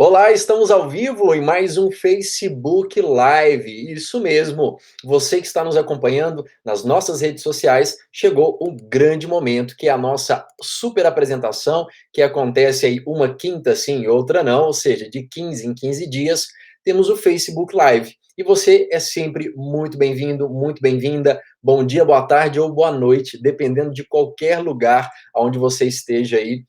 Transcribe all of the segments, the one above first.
Olá, estamos ao vivo em mais um Facebook Live. Isso mesmo, você que está nos acompanhando nas nossas redes sociais, chegou o grande momento, que é a nossa super apresentação, que acontece aí uma quinta sim e outra não, ou seja, de 15 em 15 dias, temos o Facebook Live. E você é sempre muito bem-vindo, muito bem-vinda. Bom dia, boa tarde ou boa noite, dependendo de qualquer lugar onde você esteja aí,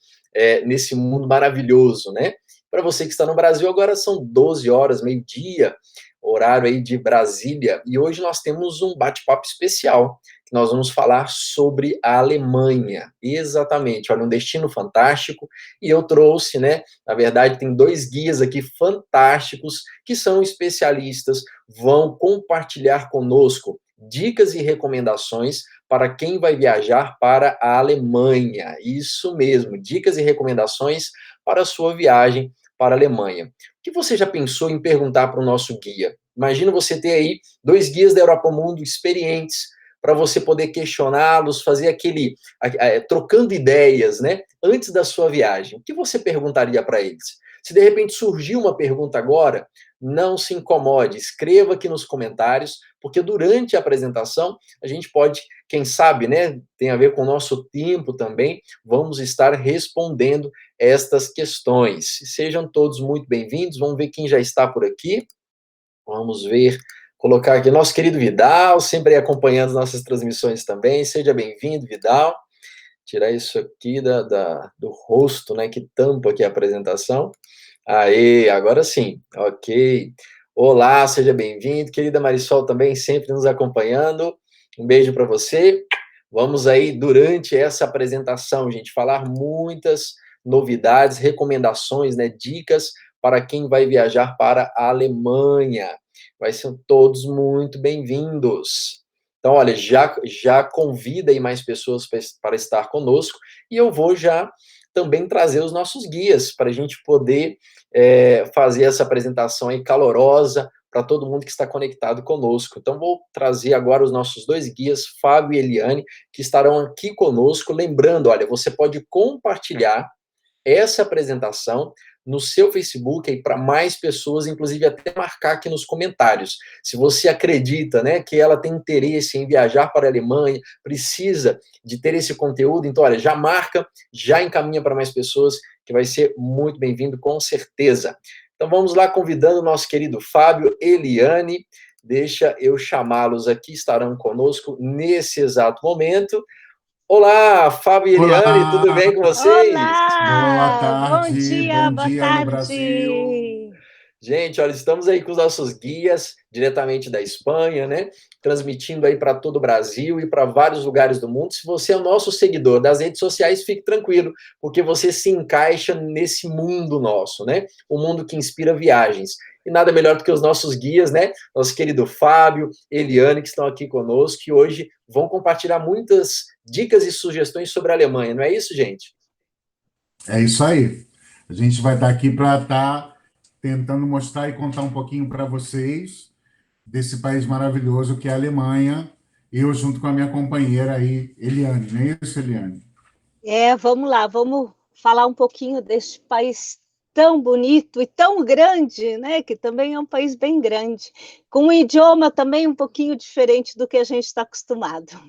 nesse mundo maravilhoso, né? Para você que está no Brasil, agora são 12 horas, meio-dia, horário aí de Brasília, e hoje nós temos um bate-papo especial, que nós vamos falar sobre a Alemanha. Exatamente, olha, um destino fantástico, e eu trouxe, né, na verdade tem dois guias aqui fantásticos, que são especialistas, vão compartilhar conosco dicas e recomendações para quem vai viajar para a Alemanha. Isso mesmo, dicas e recomendações para a sua viagem para a Alemanha. O que você já pensou em perguntar para o nosso guia? Imagina você ter aí dois guias da Europa Mundo experientes para você poder questioná-los, fazer aquele trocando ideias, né, antes da sua viagem. O que você perguntaria para eles? Se de repente surgiu uma pergunta agora, não se incomode, escreva aqui nos comentários, porque durante a apresentação a gente pode, quem sabe, né, tem a ver com o nosso tempo também, vamos estar respondendo estas questões. Sejam todos muito bem-vindos. Vamos ver quem já está por aqui. Vamos ver, colocar aqui nosso querido Vidal, sempre acompanhando nossas transmissões também. Seja bem-vindo, Vidal. Tirar isso aqui do rosto, né, que tampa aqui a apresentação. Aê, agora sim. Ok. Olá, seja bem-vindo. Querida Marisol também, sempre nos acompanhando. Um beijo para você. Vamos aí, durante essa apresentação, gente, falar muitas novidades, recomendações, né, dicas para quem vai viajar para a Alemanha. Vai ser todos muito bem-vindos. Então, olha, já convida aí mais pessoas para estar conosco e eu vou já também trazer os nossos guias para a gente poder fazer essa apresentação aí calorosa para todo mundo que está conectado conosco. Então, vou trazer agora os nossos dois guias, Fábio e Eliane, que estarão aqui conosco. Lembrando, olha, você pode compartilhar essa apresentação no seu Facebook para mais pessoas, inclusive até marcar aqui nos comentários. Se você acredita, né, que ela tem interesse em viajar para a Alemanha, precisa de ter esse conteúdo, então, olha, já marca, já encaminha para mais pessoas, que vai ser muito bem-vindo, com certeza. Então, vamos lá, convidando o nosso querido Fábio, Eliane, deixa eu chamá-los aqui, estarão conosco nesse exato momento. Olá, Fábio e Eliane, tudo Olá, bem com vocês? boa Olá! tarde, Bom bom dia no Brasil. tarde! Gente, olha, estamos aí com os nossos guias, diretamente da Espanha, né? Transmitindo aí para todo o Brasil e para vários lugares do mundo. Se você é o nosso seguidor das redes sociais, fique tranquilo, porque você se encaixa nesse mundo nosso, né? O mundo que inspira viagens. E nada melhor do que os nossos guias, né? Nosso querido Fábio, Eliane, que estão aqui conosco, que hoje vão compartilhar muitas dicas e sugestões sobre a Alemanha, não é isso, gente? É isso aí. A gente vai estar aqui para estar tentando mostrar e contar um pouquinho para vocês desse país maravilhoso que é a Alemanha. Eu junto com a minha companheira aí, Eliane, não é isso, Eliane? Vamos lá, vamos falar um pouquinho deste país tão bonito e tão grande, né? Que também é um país bem grande, com um idioma também um pouquinho diferente do que a gente está acostumado.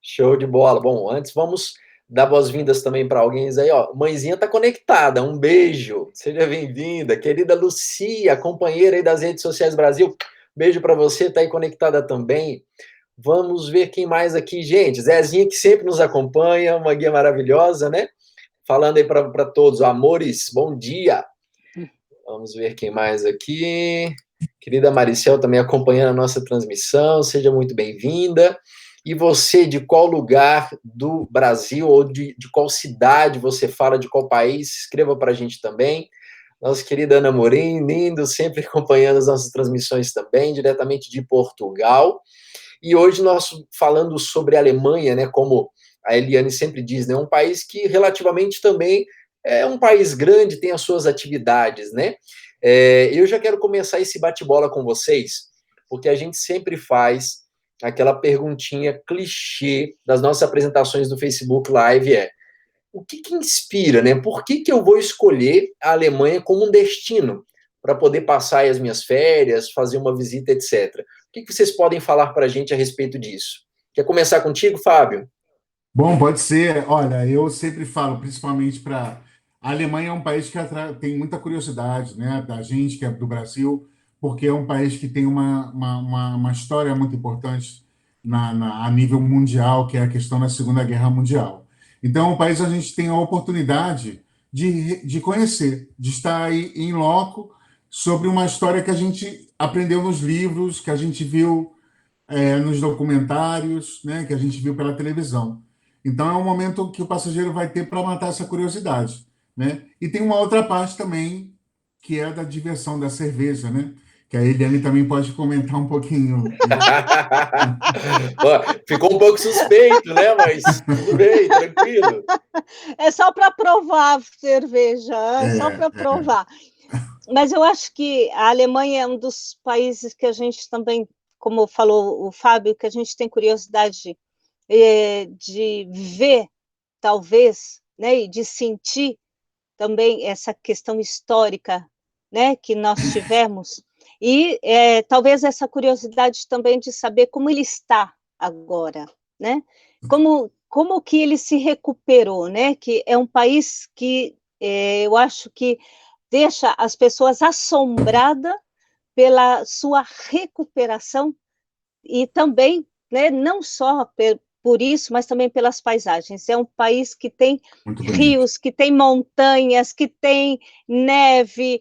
Show de bola. Bom, antes vamos dar boas-vindas também para alguém aí, ó. Mãezinha está conectada. Um beijo. Seja bem-vinda, querida Lucia, companheira aí das redes sociais Brasil. Beijo para você, tá aí conectada também. Vamos ver quem mais aqui, gente. Zezinha que sempre nos acompanha, uma guia maravilhosa, né? Falando aí para todos, amores, bom dia. Vamos ver quem mais aqui. Querida Maricel também acompanhando a nossa transmissão, seja muito bem-vinda. E você, de qual lugar do Brasil ou de qual cidade você fala, de qual país? Escreva para a gente também. Nossa querida Ana Morim, lindo, sempre acompanhando as nossas transmissões também, diretamente de Portugal. E hoje nós falando sobre a Alemanha, né, como a Eliane sempre diz, né, um país que relativamente também é um país grande, tem as suas atividades, né? Eu já quero começar esse bate-bola com vocês, porque a gente sempre faz aquela perguntinha clichê das nossas apresentações do Facebook Live, o que que inspira, né? Por que que eu vou escolher a Alemanha como um destino para poder passar aí as minhas férias, fazer uma visita, etc. O que que vocês podem falar para a gente a respeito disso? Quer começar contigo, Fábio? Bom, pode ser. Olha, eu sempre falo, principalmente para a Alemanha é um país que tem muita curiosidade, né, da gente que é do Brasil, porque é um país que tem uma história muito importante a nível mundial, que é a questão da Segunda Guerra Mundial. Então, é um país onde a gente tem a oportunidade de conhecer, de estar aí em loco sobre uma história que a gente aprendeu nos livros, que a gente viu nos documentários, né, que a gente viu pela televisão. Então, é um momento que o passageiro vai ter para matar essa curiosidade, né? E tem uma outra parte também, que é da diversão da cerveja, né? Que a Eliane também pode comentar um pouquinho. Ó, ficou um pouco suspeito, né? Mas tudo bem, tranquilo. É só para provar cerveja, é só para É, provar. Mas eu acho que a Alemanha é um dos países que a gente também, como falou o Fábio, que a gente tem curiosidade de ver, talvez, né, e de sentir também essa questão histórica, né, que nós tivemos, e talvez essa curiosidade também de saber como ele está agora, né, como que ele se recuperou, né, que é um país que eu acho que deixa as pessoas assombradas pela sua recuperação e também, né, não só por isso, mas também pelas paisagens. É um país que tem muito bonito. rios, que tem montanhas, que tem neve,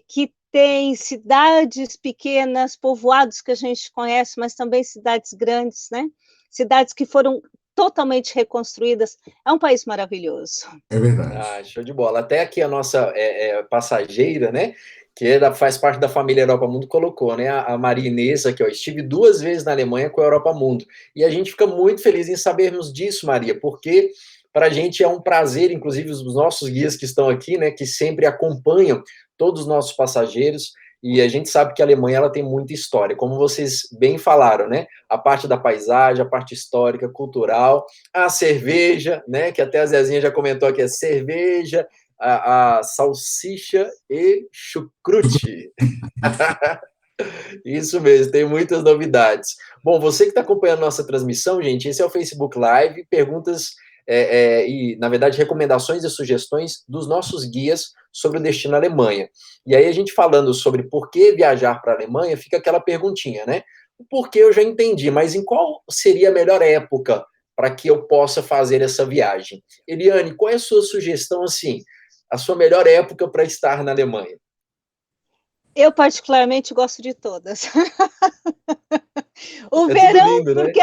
que tem cidades pequenas, povoados que a gente conhece, mas também cidades grandes, né? Cidades que foram totalmente reconstruídas. É um país maravilhoso. É verdade. Ah, show de bola. Até aqui a nossa passageira, né? Que faz parte da família Europa Mundo, colocou, né? A Maria Inês aqui, ó. Estive 2 vezes na Alemanha com a Europa Mundo. E a gente fica muito feliz em sabermos disso, Maria, porque para a gente é um prazer, inclusive os nossos guias que estão aqui, né? Que sempre acompanham todos os nossos passageiros. E a gente sabe que a Alemanha ela tem muita história, como vocês bem falaram, né? A parte da paisagem, a parte histórica, cultural, a cerveja, né? Que até a Zezinha já comentou aqui, a cerveja, a salsicha e chucrute. Isso mesmo, tem muitas novidades. Bom, você que está acompanhando nossa transmissão, gente, esse é o Facebook Live, perguntas e, na verdade, recomendações e sugestões dos nossos guias sobre o destino Alemanha. E aí, a gente falando sobre por que viajar para a Alemanha, fica aquela perguntinha, né? O porquê eu já entendi, mas em qual seria a melhor época para que eu possa fazer essa viagem? Eliane, qual é a sua sugestão, assim, a sua melhor época para estar na Alemanha? Eu, particularmente, gosto de todas. O É tudo verão, lindo, né? porque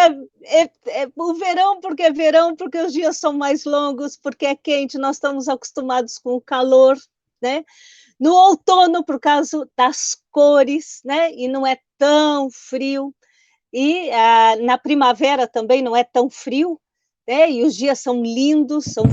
o verão, porque é verão, porque os dias são mais longos, porque é quente, nós estamos acostumados com o calor, né? No outono, por causa das cores, né? E não é tão frio. E na primavera também não é tão frio, né? E os dias são lindos, são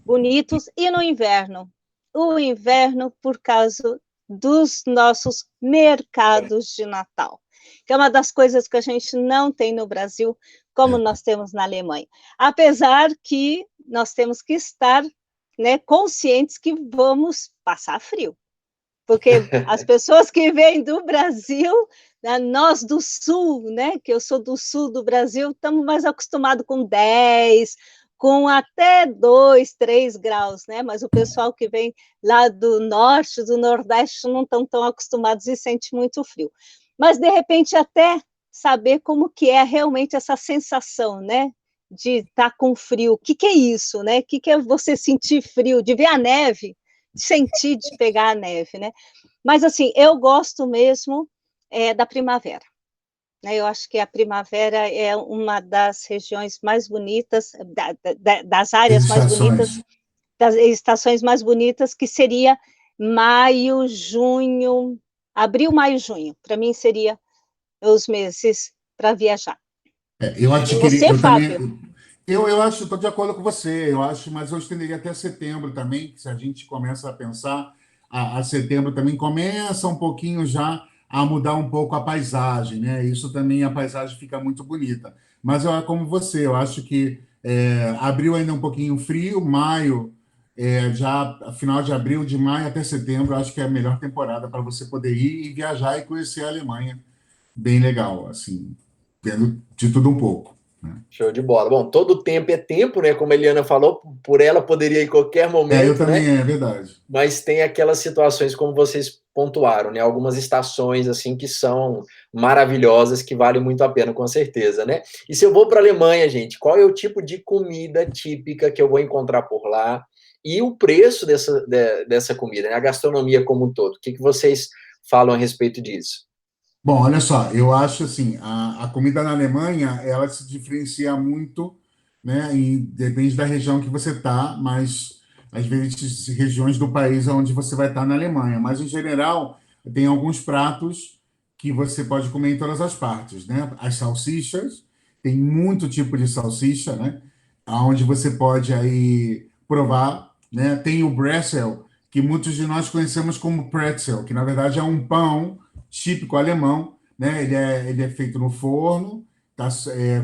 bonitos. E no inverno? O inverno, por causa dos nossos mercados de Natal, que é uma das coisas que a gente não tem no Brasil, como É, nós temos na Alemanha. Apesar que nós temos que estar, né, conscientes que vamos passar frio, porque as pessoas que vêm do Brasil, né, nós do Sul, né, que eu sou do Sul do Brasil, estamos mais acostumados com 10, com até 2, 3 graus, né? Mas o pessoal que vem lá do Norte, do Nordeste, não estão tão acostumados e sente muito frio. Mas, de repente, até saber como que é realmente essa sensação, né? De estar com frio. O que é isso, né? O que é você sentir frio, de ver a neve, de sentir, de pegar a neve, né? Mas, assim, eu gosto mesmo da primavera. Né? Eu acho que a primavera é uma das regiões mais bonitas, das as áreas mais bonitas, estações. das estações mais bonitas, que seria maio, junho, abril, maio, junho. Para mim, seria os meses para viajar. Eu E adquiri, você, eu Fábio? também, eu acho, estou de acordo com você, eu acho, mas eu estenderia até setembro também, que se a gente começa a pensar, a setembro também começa um pouquinho já a mudar um pouco a paisagem, né? Isso também, a paisagem fica muito bonita. Mas eu, como você, eu acho que abril ainda é um pouquinho frio, maio já final de abril, de maio até setembro, acho que é a melhor temporada para você poder ir e viajar e conhecer a Alemanha. Bem legal, assim, vendo de tudo um pouco, né? Show de bola. Bom, todo tempo é tempo, né? Como a Eliana falou, por ela poderia ir em qualquer Eu momento, né? também, é verdade. Mas tem aquelas situações como vocês pontuaram, né? Algumas estações assim que são maravilhosas, que valem muito a pena, com certeza, né? E se eu vou para a Alemanha, gente, qual é o tipo de comida típica que eu vou encontrar por lá? E o preço dessa comida, né? A gastronomia como um todo. O que vocês falam a respeito disso? Bom, olha só, eu acho assim, a comida na Alemanha, ela se diferencia muito, né? E depende da região que você está, mas às vezes regiões do país onde você vai estar na Alemanha. Mas em geral, tem alguns pratos que você pode comer em todas as partes, né? As salsichas, tem muito tipo de salsicha, né? Onde você pode aí provar, né? Tem o Bretzel, que muitos de nós conhecemos como pretzel, que na verdade é um pão típico alemão, né? Ele é feito no forno, tá,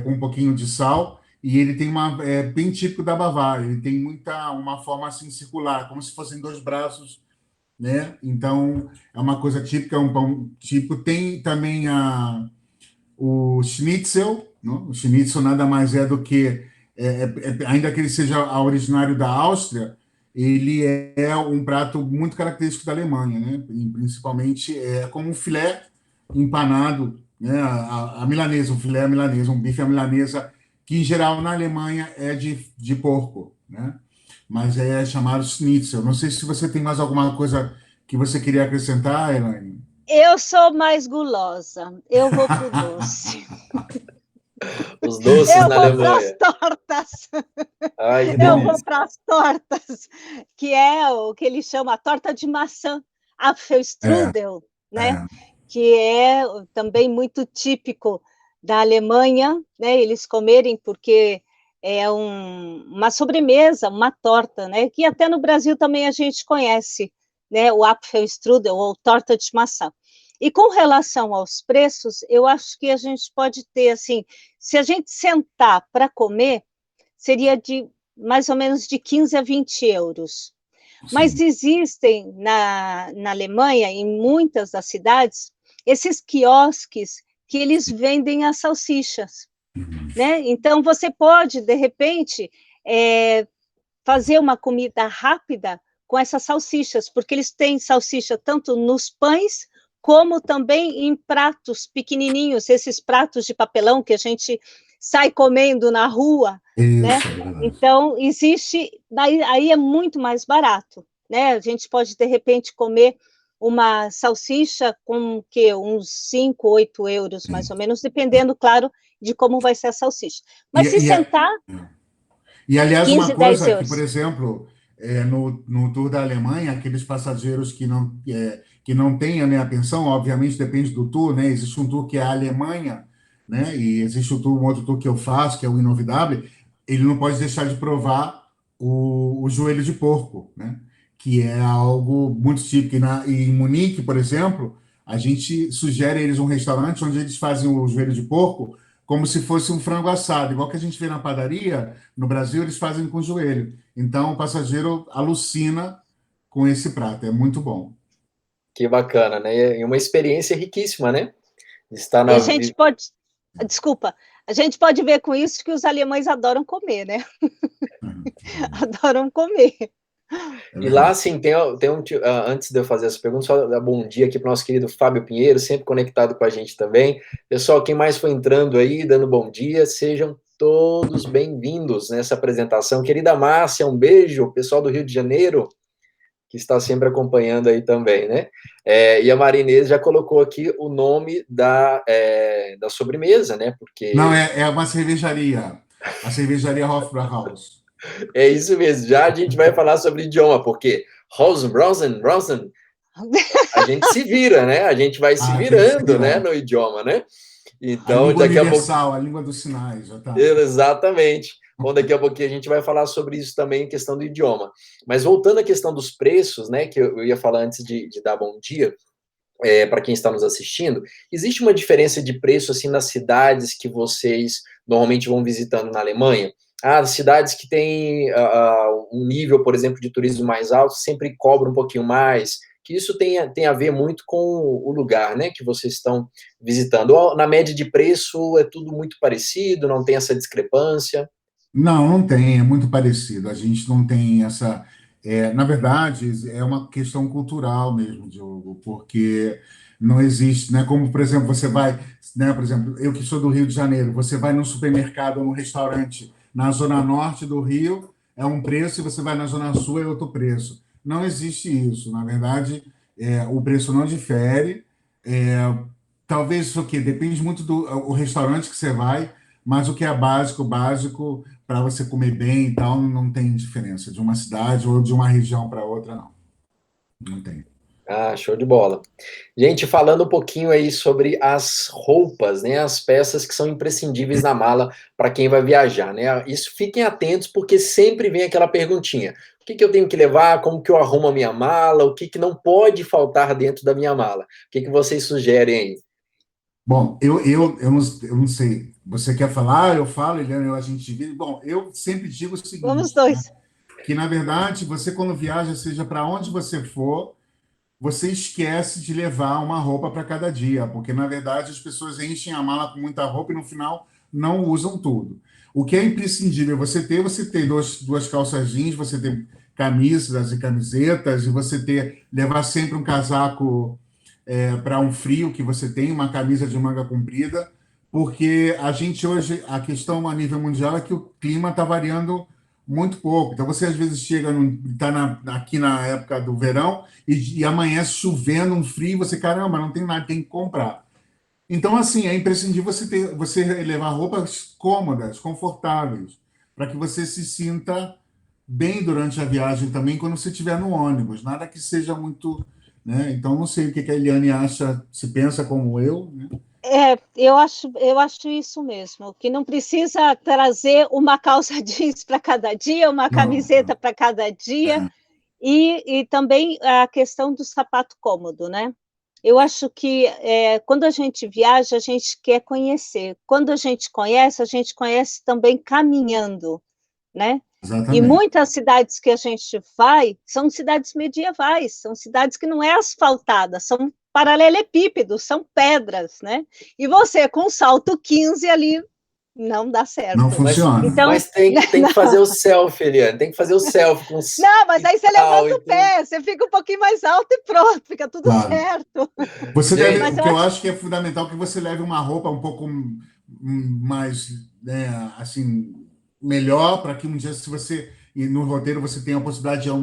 com um pouquinho de sal, e ele tem bem típico da Bavária. Ele tem uma forma assim circular, como se fossem dois braços, né? Então é uma coisa típica, é um pão típico. Tem também o schnitzel, né? O schnitzel nada mais é do que, ainda que ele seja originário da Áustria, ele é um prato muito característico da Alemanha, né? E principalmente como um filé empanado, né? A milanesa, um filé à milanesa, um bife à milanesa, que em geral na Alemanha é de porco, né? Mas é chamado schnitzel. Não sei se você tem mais alguma coisa que você queria acrescentar, Elaine. Eu sou mais gulosa, eu vou para o doce. Os doces Eu na vou para as Alemanha. tortas. Ai, que Eu vou delícia. para as tortas, que é o que ele chama a torta de maçã, É, Apfelstrudel, né? é. Que é também muito típico da Alemanha, né? Eles comerem porque é uma sobremesa, uma torta, né? Que até no Brasil também a gente conhece, né? O Apfelstrudel ou torta de maçã. E com relação aos preços, eu acho que a gente pode ter assim, se a gente sentar para comer, seria de mais ou menos de 15 a 20 euros. Mas Sim. existem na Alemanha, em muitas das cidades, esses quiosques que eles vendem as salsichas, né? Então você pode, de repente, fazer uma comida rápida com essas salsichas, porque eles têm salsicha tanto nos pães como também em pratos pequenininhos, esses pratos de papelão que a gente sai comendo na rua, né? Isso, é verdade. Então existe, daí aí é muito mais barato, né? A gente pode de repente comer uma salsicha com que uns 5, 8 euros mais Sim. ou menos, dependendo, claro, de como vai ser a salsicha. E, Mas se e, sentar, aliás, uma 15, 10 coisa que, por euros. exemplo, no tour da Alemanha, aqueles passageiros que não tenham, né, a pensão, obviamente depende do tour, né? Existe um tour que é a Alemanha, né? E existe um outro tour que eu faço, que é o Inovidável. Ele não pode deixar de provar o joelho de porco, né? Que é algo muito típico. E em Munique, por exemplo, a gente sugere a eles um restaurante onde eles fazem o joelho de porco como se fosse um frango assado, igual que a gente vê na padaria. No Brasil, eles fazem com joelho. Então, o passageiro alucina com esse prato. É muito bom. Que bacana, né? E uma experiência riquíssima, né? Estar E a na. gente pode, desculpa, a gente pode ver com isso que os alemães adoram comer, né? Adoram comer. É E lá, verdade. assim, antes de eu fazer essa pergunta, só dar bom dia aqui para o nosso querido Fábio Pinheiro, sempre conectado com a gente também. Pessoal, quem mais foi entrando aí, dando bom dia, sejam todos bem-vindos nessa apresentação. Querida Márcia, um beijo. Pessoal do Rio de Janeiro, que está sempre acompanhando aí também, né? E a Marinês já colocou aqui o nome da sobremesa, né? Não, Porque é uma cervejaria. A cervejaria Hofbrauhaus. é isso mesmo. Já a gente vai falar sobre idioma, porque Rosen, a gente se vira, né? A gente vai se Tem que se virando, né, virar. no idioma, né? A Então, língua daqui a pouco, universal, a língua dos sinais, já tá. exatamente. Bom, daqui a pouquinho a gente vai falar sobre isso também, questão do idioma. Mas voltando à questão dos preços, né, que eu ia falar antes de dar bom dia, para quem está nos assistindo, existe uma diferença de preço assim nas cidades que vocês normalmente vão visitando na Alemanha? As cidades que têm um nível, por exemplo, de turismo mais alto, sempre cobram um pouquinho mais, que isso tem a ver muito com o lugar, né, que vocês estão visitando. Ou na média de preço é tudo muito parecido, não tem essa discrepância? Não, não tem, é muito parecido. A gente não tem essa. Na verdade, é uma questão cultural mesmo, Diogo, porque não existe, né? Como, por exemplo, você vai, né? Por exemplo, eu que sou do Rio de Janeiro, você vai num supermercado ou num restaurante na zona norte do Rio, é um preço, e você vai na zona sul, é outro preço. Não existe isso. Na verdade, o preço não difere. É, talvez isso aqui depende muito do o restaurante que você vai, mas o que é básico, básico para você comer bem e tal, não tem diferença de uma cidade ou de uma região para outra, não. Não tem. Ah, show de bola. Gente, falando um pouquinho aí sobre as roupas, né, as peças que são imprescindíveis na mala para quem vai viajar, né? Isso fiquem atentos porque sempre vem aquela perguntinha: o que que eu tenho que levar? Como que eu arrumo a minha mala? O que que não pode faltar dentro da minha mala? O que que vocês sugerem aí? Bom, eu não sei. Você quer falar? Eu falo, Eliana, a gente divide. Bom, eu sempre digo o Vamos seguinte, né? dois. Que, na verdade, você, quando viaja, seja para onde você for, você esquece de levar uma roupa para cada dia, porque, na verdade, as pessoas enchem a mala com muita roupa e, no final, não usam tudo. O que é imprescindível você ter duas calças jeans, você ter camisas e camisetas, e você levar sempre um casaco para um frio que você tem, uma camisa de manga comprida, porque a gente hoje, a questão a nível mundial é que o clima está variando muito pouco. Então, você às vezes está aqui na época do verão e amanhece chovendo, um frio, você, caramba, não tem nada, tem que comprar. Então, assim, é imprescindível você levar roupas cômodas, confortáveis, para que você se sinta bem durante a viagem também, quando você estiver no ônibus. Nada que seja muito, né? Então, não sei o que a Eliane acha, se pensa como eu, né? Eu acho isso mesmo, que não precisa trazer uma calça jeans para cada dia, uma Não, camiseta para cada dia, e também a questão do sapato cômodo, né? Eu acho que quando a gente viaja, a gente quer conhecer. Quando a gente conhece também caminhando, né? E exatamente. muitas cidades que a gente vai são cidades medievais, são cidades que não é asfaltadas, são paralelepípedos, são pedras, né? E você com salto 15 ali não dá Não certo. Mas, funciona. Então, mas tem que fazer o selfie, Eliane, tem que fazer o selfie com os não, mas e aí você tal levanta e o tudo. pé, você fica um pouquinho mais alto e pronto, fica tudo Claro. certo. Você deve, Gente, Mas o eu que eu acho, acho que é fundamental é que você leve uma roupa um pouco mais, né, assim, melhor para que um dia, se você e no roteiro você tenha a possibilidade de ir a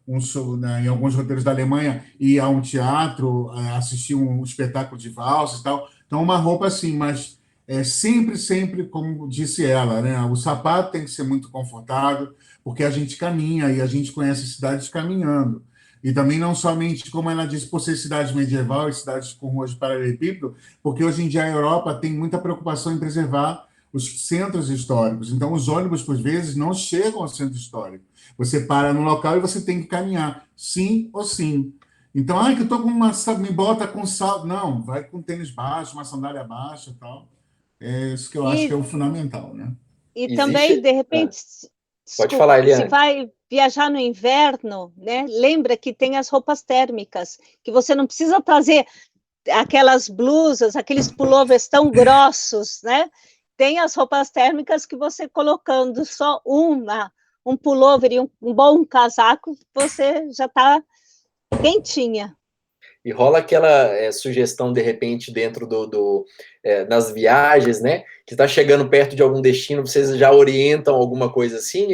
um show, né, em alguns roteiros da Alemanha, ir a um teatro, assistir um espetáculo de valsa e tal. Então, uma roupa assim, mas sempre, sempre, como disse ela, né, o sapato tem que ser muito confortável, porque a gente caminha e a gente conhece cidades caminhando. E também não somente, como ela disse, por ser cidade medieval e cidades com ruas de paralelepípedo, porque hoje em dia a Europa tem muita preocupação em preservar os centros históricos. Então, os ônibus, por vezes, não chegam ao centro histórico. Você para no local e você tem que caminhar, sim ou sim. Então, que eu estou com me bota com salto. Não, vai com tênis baixo, uma sandália baixa e tal. É isso que eu acho que é e, o fundamental, né? e também, existe. de Ah, repente, pode falar, desculpa, se Eliane. vai viajar no inverno, né? Lembra que tem as roupas térmicas, que você não precisa trazer aquelas blusas, aqueles pullovers tão grossos, né? Tem as roupas térmicas que você colocando só um pullover e um bom casaco, você já está quentinha. E rola aquela sugestão, de repente, dentro nas viagens, né? Que está chegando perto de algum destino, vocês já orientam alguma coisa assim?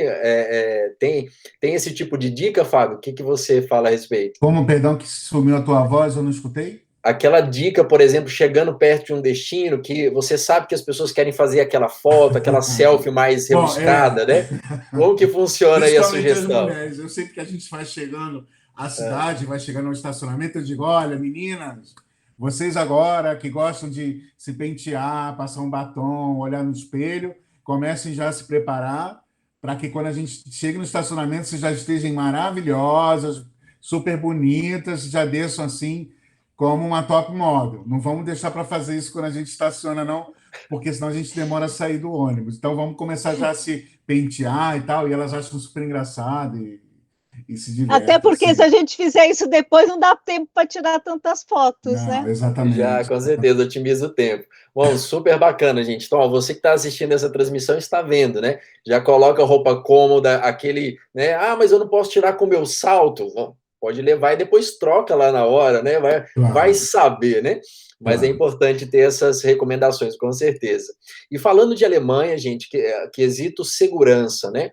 Tem esse tipo de dica, Fábio? O que que você fala a respeito? Como, perdão, que sumiu a tua voz, eu não escutei? Aquela dica, por exemplo, chegando perto de um destino, que você sabe que as pessoas querem fazer aquela foto, aquela selfie mais Bom, rebuscada, né? Como que funciona aí a principalmente as sugestão? mulheres. Eu sei que a gente vai chegando à cidade, vai chegando ao estacionamento, eu digo, olha, meninas, vocês agora que gostam de se pentear, passar um batom, olhar no espelho, comecem já a se preparar para que quando a gente chegue no estacionamento, vocês já estejam maravilhosas, super bonitas, já desçam assim como uma top model. Não vamos deixar para fazer isso quando a gente estaciona, não, porque senão a gente demora a sair do ônibus. Então vamos começar já a se pentear e tal, e elas acham super engraçado e se Até divertem, porque se assim. a gente fizer isso depois, não dá tempo para tirar tantas fotos, Não, né? Já, exatamente. com certeza, otimiza o tempo. Bom, super bacana, gente. Então, ó, você que está assistindo essa transmissão está vendo, né? Já coloca a roupa cômoda, aquele, né? Ah, mas eu não posso tirar com o meu salto. Bom, pode levar e depois troca lá na hora, né? Vai Claro, saber, né? Mas é claro. importante ter essas recomendações, com certeza. E falando de Alemanha, gente, quesito segurança, né?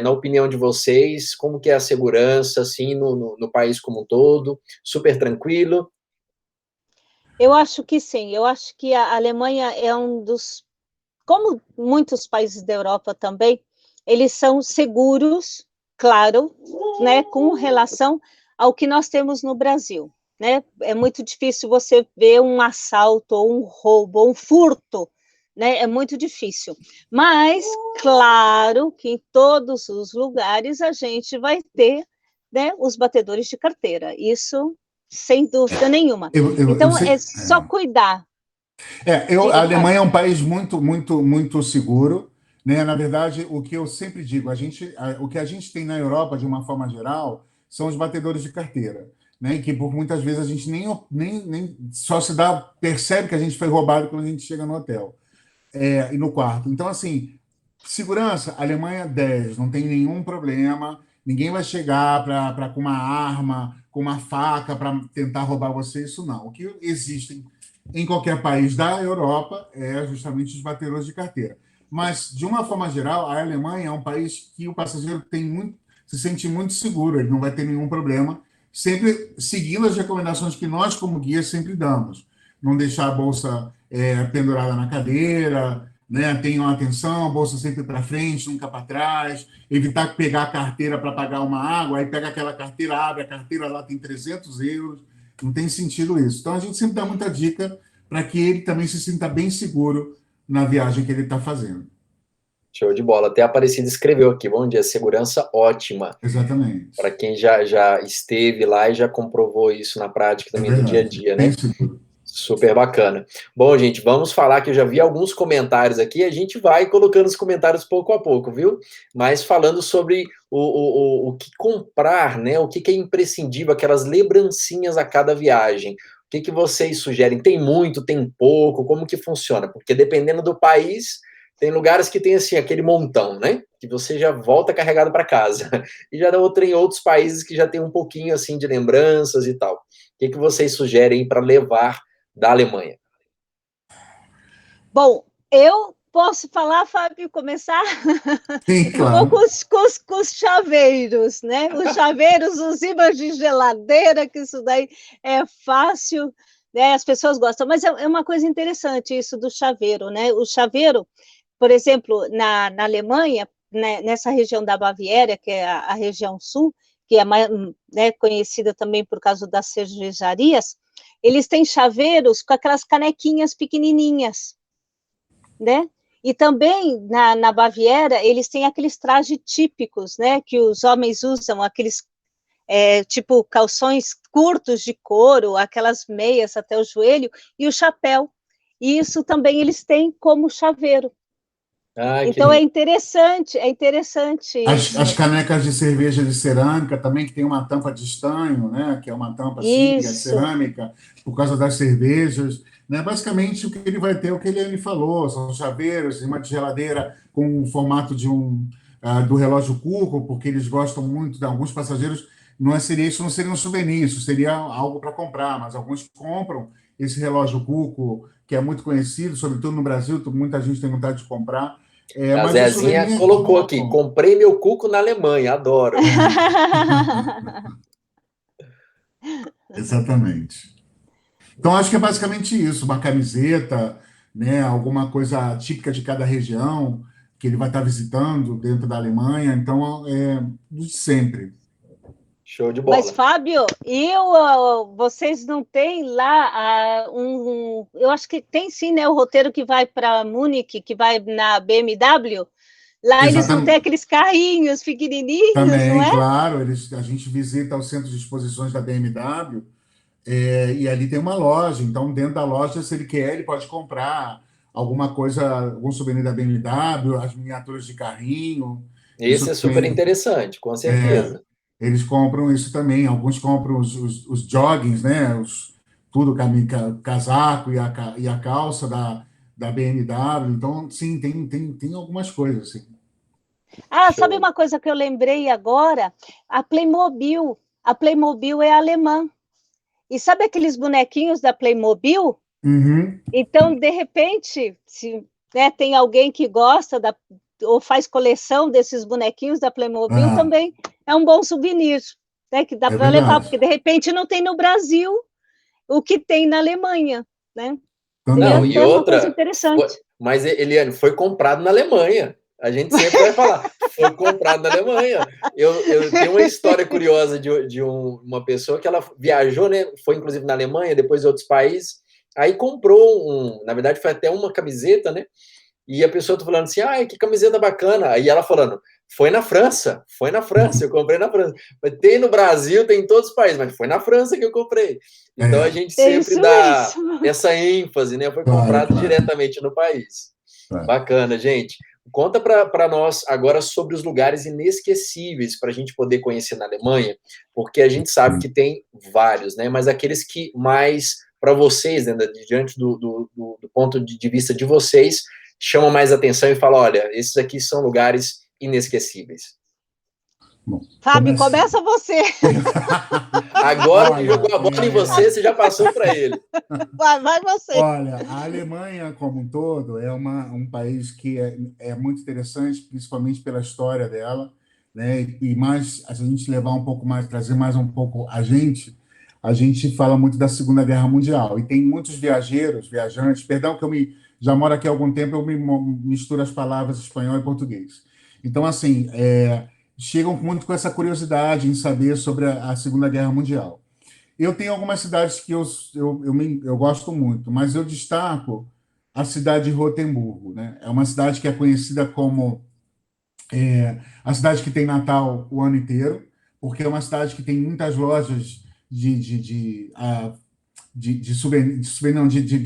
Na opinião de vocês, como que é a segurança, assim, no país como um todo? Super tranquilo? Eu acho que sim, eu acho que a Alemanha é um dos, como muitos países da Europa também, eles são seguros, claro, né, com relação ao que nós temos no Brasil, né? É muito difícil você ver um assalto, ou um roubo, ou um furto, né? É muito difícil. Mas, claro que em todos os lugares a gente vai ter, né, os batedores de carteira. Isso sem dúvida nenhuma. Eu Então, é sei. só cuidar. A Diga, Alemanha Fábio. é um país muito, muito, muito seguro, né? Na verdade, o que eu sempre digo, o que a gente tem na Europa, de uma forma geral, são os batedores de carteira, né? Que por muitas vezes a gente nem só percebe que a gente foi roubado quando a gente chega no hotel, e no quarto. Então, assim, segurança, Alemanha 10, não tem nenhum problema. Ninguém vai chegar com uma arma, com uma faca para tentar roubar você. Isso não. O que existe em qualquer país da Europa é justamente os batedores de carteira. Mas, de uma forma geral, a Alemanha é um país que o passageiro se sente muito seguro, ele não vai ter nenhum problema, sempre seguindo as recomendações que nós, como guias, sempre damos. Não deixar a bolsa pendurada na cadeira, né? Tenham atenção, a bolsa sempre para frente, nunca para trás, evitar pegar a carteira para pagar uma água, aí pega aquela carteira, abre a carteira, lá tem 300 euros, não tem sentido isso. Então, a gente sempre dá muita dica para que ele também se sinta bem seguro na viagem que ele está fazendo. Show de bola. Até a Aparecida escreveu aqui. Bom dia, segurança ótima. Para Exatamente. quem já esteve lá e já comprovou isso na prática É também do dia a verdade. dia, Bem né? seguro. Super bacana. Bom, gente, vamos falar que eu já vi alguns comentários aqui, a gente vai colocando os comentários pouco a pouco, viu? Mas falando sobre o que comprar, né? O que é imprescindível, aquelas lembrancinhas a cada viagem. O que vocês sugerem? Tem muito, tem pouco? Como que funciona? Porque dependendo do país, tem lugares que tem assim, aquele montão, né? Que você já volta carregado para casa. E já tem outros países que já tem um pouquinho assim de lembranças e tal. O que vocês sugerem para levar da Alemanha? Bom, eu posso falar, Fábio, começar? Sim, Eu vou claro. com os chaveiros, né? Os chaveiros, os ímãs de geladeira, que isso daí é fácil, né? As pessoas gostam, mas é uma coisa interessante isso do chaveiro, né? O chaveiro, por exemplo, na Alemanha, né, nessa região da Baviera, que é a região sul, que é mais, né, conhecida também por causa das cervejarias, eles têm chaveiros com aquelas canequinhas pequenininhas, né? E também na Baviera, eles têm aqueles trajes típicos, né? Que os homens usam, aqueles tipo calções curtos de couro, aquelas meias até o joelho, e o chapéu. E isso também eles têm como chaveiro. Ah, que Então legal. é interessante As isso. canecas de cerveja de cerâmica também, que tem uma tampa de estanho, né? Que é uma tampa assim, é Isso, cerâmica, por causa das cervejas. Né? Basicamente, o que ele vai ter é o que ele falou: são chaveiros, uma de geladeira com o formato do relógio Cuco, porque eles gostam muito, alguns passageiros, isso não seria um souvenir, isso seria algo para comprar, mas alguns compram esse relógio Cuco, que é muito conhecido, sobretudo no Brasil, muita gente tem vontade de comprar. A Mas o Zezinha souvenir colocou aqui: comprei meu cuco na Alemanha, adoro. exatamente. Então, acho que é basicamente isso, uma camiseta, né, alguma coisa típica de cada região que ele vai estar visitando dentro da Alemanha. Então, de sempre. Show de Mas, bola. Fábio, vocês não têm lá eu acho que tem sim, né? O roteiro que vai para Munique, que vai na BMW. Lá eles não têm Exatamente. aqueles carrinhos pequenininhos, não Também, é? claro, a gente visita o centro de exposições da BMW, e ali tem uma loja. Então, dentro da loja, se ele quer, ele pode comprar alguma coisa, algum souvenir da BMW, as miniaturas de carrinho. Esse Isso é super também, interessante, com certeza. eles compram isso também. Alguns compram os joggings, né? Tudo, casaco e a calça da BMW. Então, sim, tem algumas coisas, assim. Ah, sabe Show. uma coisa que eu lembrei agora? A Playmobil. A Playmobil é alemã. E sabe aqueles bonequinhos da Playmobil? Uhum. Então, de repente, se né, tem alguém que gosta ou faz coleção desses bonequinhos da Playmobil, Ah, também é um bom souvenir, né, que dá é para levar, verdade. porque de repente não tem no Brasil o que tem na Alemanha, né? Seria Não, Também. e até uma coisa outra, interessante. mas Eliane, foi comprado na Alemanha. A gente sempre vai falar, foi comprado na Alemanha. Eu tenho uma história curiosa uma pessoa que ela viajou, né? Foi inclusive na Alemanha, depois em outros países. Aí comprou na verdade foi até uma camiseta, né? E a pessoa tá falando assim, ai, que camiseta bacana. Aí ela falando, foi na França, eu comprei na França. Tem no Brasil, tem em todos os países, mas foi na França que eu comprei. Então a É, gente É sempre isso dá mesmo. essa ênfase, né? Foi claro, comprado claro. diretamente no país. Claro. Bacana, gente. Conta para nós agora sobre os lugares inesquecíveis para a gente poder conhecer na Alemanha, porque a gente sabe que tem vários, né? Mas aqueles que mais, para vocês, né, diante do ponto de vista de vocês, chamam mais atenção e falam: olha, esses aqui são lugares inesquecíveis. Bom, Fábio, começa você. Agora que olha, jogou a bola em você, você já passou para ele. Vai você. olha, a Alemanha como um todo é um país que é muito interessante, principalmente pela história dela, né? E mais, a gente levar um pouco mais, trazer mais um pouco a gente fala muito da Segunda Guerra Mundial e tem muitos viajantes, perdão que já moro aqui há algum tempo, eu misturo as palavras espanhol e português. Então, assim, chegam muito com essa curiosidade em saber sobre a Segunda Guerra Mundial. Eu tenho algumas cidades que eu gosto muito, mas eu destaco a cidade de Rotemburgo, né? É uma cidade que é conhecida como a cidade que tem Natal o ano inteiro, porque é uma cidade que tem muitas lojas de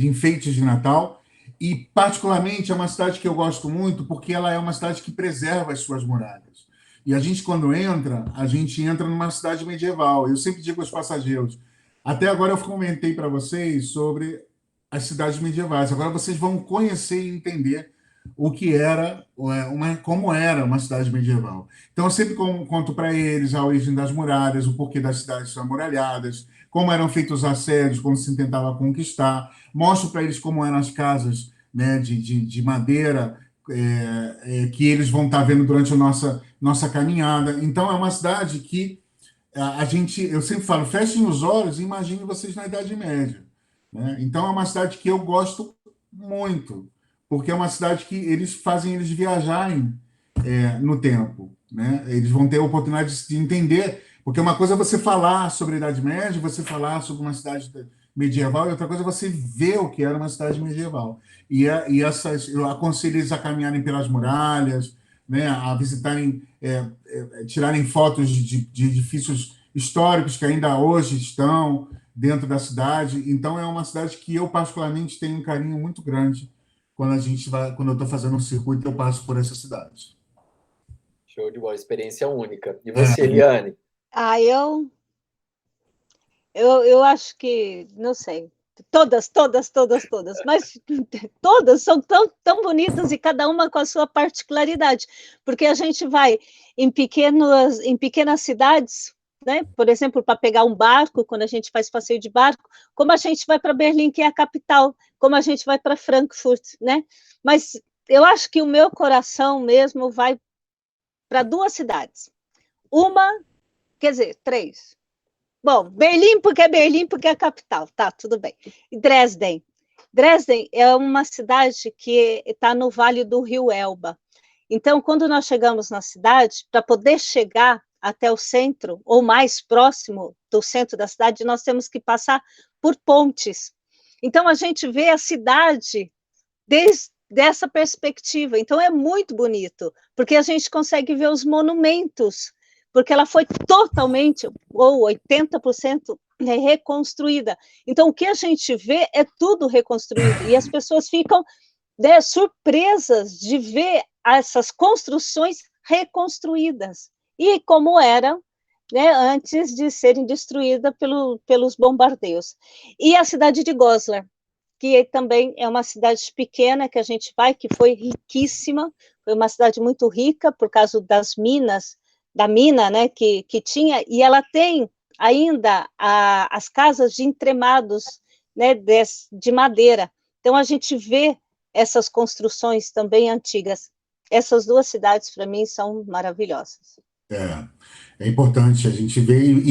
enfeites de Natal, e particularmente é uma cidade que eu gosto muito porque ela é uma cidade que preserva as suas muralhas. E a gente, quando entra, a gente entra numa cidade medieval. Eu sempre digo aos passageiros, até agora eu comentei para vocês sobre as cidades medievais. Agora vocês vão conhecer e entender o que era, como era uma cidade medieval. Então, eu sempre conto para eles a origem das muralhas, o porquê das cidades são amuralhadas, como eram feitos os assédios, como se tentava conquistar. Mostro para eles como eram as casas, né, de madeira, que eles vão estar vendo durante a nossa caminhada. Então, é uma cidade que eu sempre falo, fechem os olhos e imaginem vocês na Idade Média. Né? Então, é uma cidade que eu gosto muito, porque é uma cidade que eles fazem eles viajarem no tempo. Né? Eles vão ter a oportunidade de entender, porque uma coisa é você falar sobre a Idade Média, você falar sobre uma cidade medieval, e outra coisa é você ver o que era uma cidade medieval. Eu aconselho eles a caminharem pelas muralhas, né, a visitarem, tirarem fotos de edifícios históricos que ainda hoje estão dentro da cidade. Então, é uma cidade que eu, particularmente, tenho um carinho muito grande quando eu estou fazendo um circuito, eu passo por essa cidade. Show de bola, experiência única. E você, Eliane? Ah, eu acho que, não sei, todas, mas todas são tão bonitas e cada uma com a sua particularidade, porque a gente vai em pequenas cidades, né? Por exemplo, para pegar um barco, quando a gente faz passeio de barco, como a gente vai para Berlim, que é a capital, como a gente vai para Frankfurt, né? Mas eu acho que o meu coração mesmo vai para duas cidades. Uma, quer dizer, três. Bom, Berlim, porque é a capital, tá, tudo bem. E Dresden. Dresden é uma cidade que está no vale do rio Elba. Então, quando nós chegamos na cidade, para poder chegar até o centro, ou mais próximo do centro da cidade, nós temos que passar por pontes. Então, a gente vê a cidade desde essa perspectiva. Então, é muito bonito, porque a gente consegue ver os monumentos, porque ela foi totalmente, ou 80%, reconstruída. Então, o que a gente vê é tudo reconstruído, e as pessoas ficam né, surpresas de ver essas construções reconstruídas, e como eram, né, antes de serem destruídas pelos bombardeios. E a cidade de Goslar, que também é uma cidade pequena que a gente vai, que foi riquíssima, foi uma cidade muito rica por causa das minas, da mina, né, que tinha, e ela tem ainda as casas de entremados, né, de madeira. Então a gente vê essas construções também antigas. Essas duas cidades, para mim, são maravilhosas. É importante a gente ver,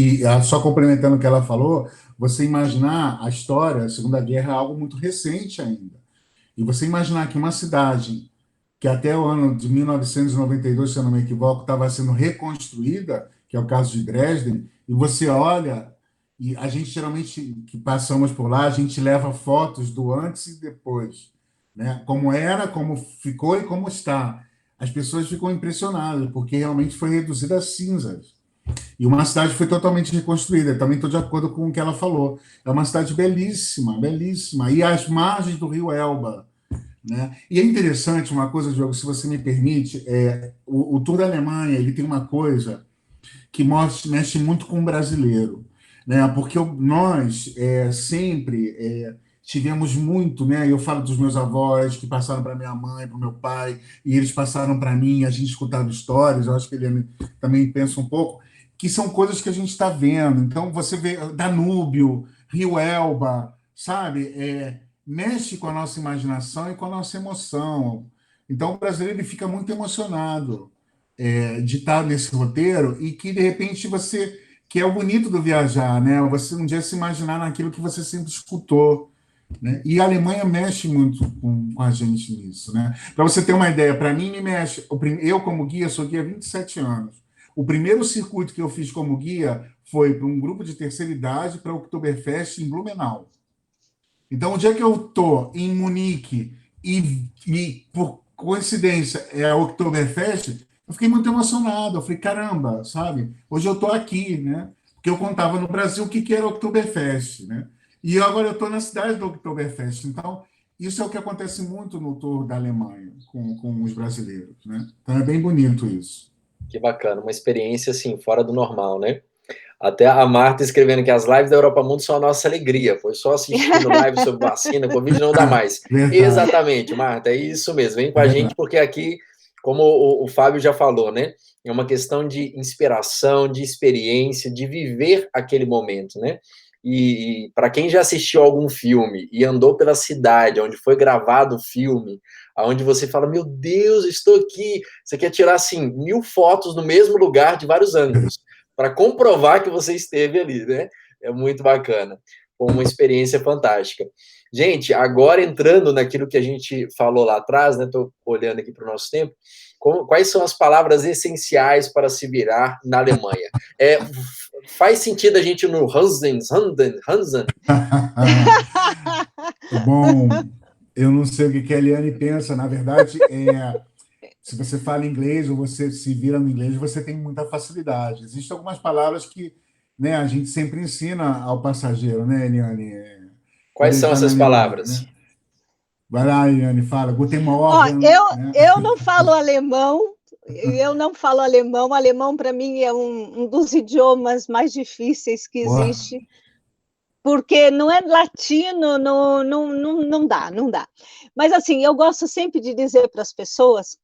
só complementando o que ela falou, você imaginar a história, a Segunda Guerra é algo muito recente ainda. E você imaginar que uma cidade que até o ano de 1992, se eu não me equivoco, estava sendo reconstruída, que é o caso de Dresden, e você olha, e a gente geralmente que passamos por lá, a gente leva fotos do antes e depois, né? Como era, como ficou e como está. As pessoas ficam impressionadas, porque realmente foi reduzida a cinzas. E uma cidade foi totalmente reconstruída. Também estou de acordo com o que ela falou. É uma cidade belíssima, belíssima. E às margens do rio Elba, né? E é interessante uma coisa, Diogo, se você me permite, o Tour da Alemanha ele tem uma coisa que mexe muito com o brasileiro, né? Porque nós sempre tivemos muito, né? Eu falo dos meus avós que passaram para minha mãe, para o meu pai, e eles passaram para mim, a gente escutava histórias, eu acho que ele também pensa um pouco, que são coisas que a gente está vendo. Então, você vê Danúbio, Rio Elba, sabe? Mexe com a nossa imaginação e com a nossa emoção. Então, o brasileiro ele fica muito emocionado de estar nesse roteiro e que, de repente, você... Que é o bonito do viajar, né? Você um dia se imaginar naquilo que você sempre escutou, né? E a Alemanha mexe muito com a gente nisso, né? Para você ter uma ideia, para mim me mexe. Eu, como guia, sou guia há 27 anos. O primeiro circuito que eu fiz como guia foi para um grupo de terceira idade para o Oktoberfest em Blumenau. Então, o dia que eu estou em Munique e, por coincidência, é a Oktoberfest, eu fiquei muito emocionado. Eu falei, caramba, sabe? Hoje eu estou aqui, né? Porque eu contava no Brasil o que era o Oktoberfest, né? E agora eu estou na cidade do Oktoberfest. Então, isso é o que acontece muito no Tour da Alemanha com os brasileiros, né? Então, é bem bonito isso. Que bacana, uma experiência, assim, fora do normal, né? Até a Marta escrevendo que as lives da Europa Mundo são a nossa alegria, pois só assistindo live sobre vacina, Covid não dá mais. Verdade. Exatamente, Marta, é isso mesmo. Vem com a gente, Verdade. porque aqui, como o Fábio já falou, né? É uma questão de inspiração, de experiência, de viver aquele momento, né? E para quem já assistiu algum filme e andou pela cidade onde foi gravado o filme, onde você fala, meu Deus, estou aqui. Você quer tirar, assim, 1000 fotos no mesmo lugar de vários ângulos para comprovar que você esteve ali, né? É muito bacana. Foi uma experiência fantástica. Gente, agora entrando naquilo que a gente falou lá atrás, né? Estou olhando aqui para o nosso tempo. Quais são as palavras essenciais para se virar na Alemanha? Faz sentido a gente ir no Hansen? Bom, eu não sei o que a Eliane pensa. Na verdade, se você fala inglês ou você se vira no inglês, você tem muita facilidade. Existem algumas palavras que, né, a gente sempre ensina ao passageiro, né, Eliane? Quando Quais ele são está na essas Alemanha, palavras? né? Vai lá, Eliane, fala. Guten Ó, Morgen, eu, né? eu não falo alemão, eu não falo alemão. Alemão, para mim, é um dos idiomas mais difíceis que Boa. existe, porque não é latino, não dá, não dá. Mas, assim, eu gosto sempre de dizer para as pessoas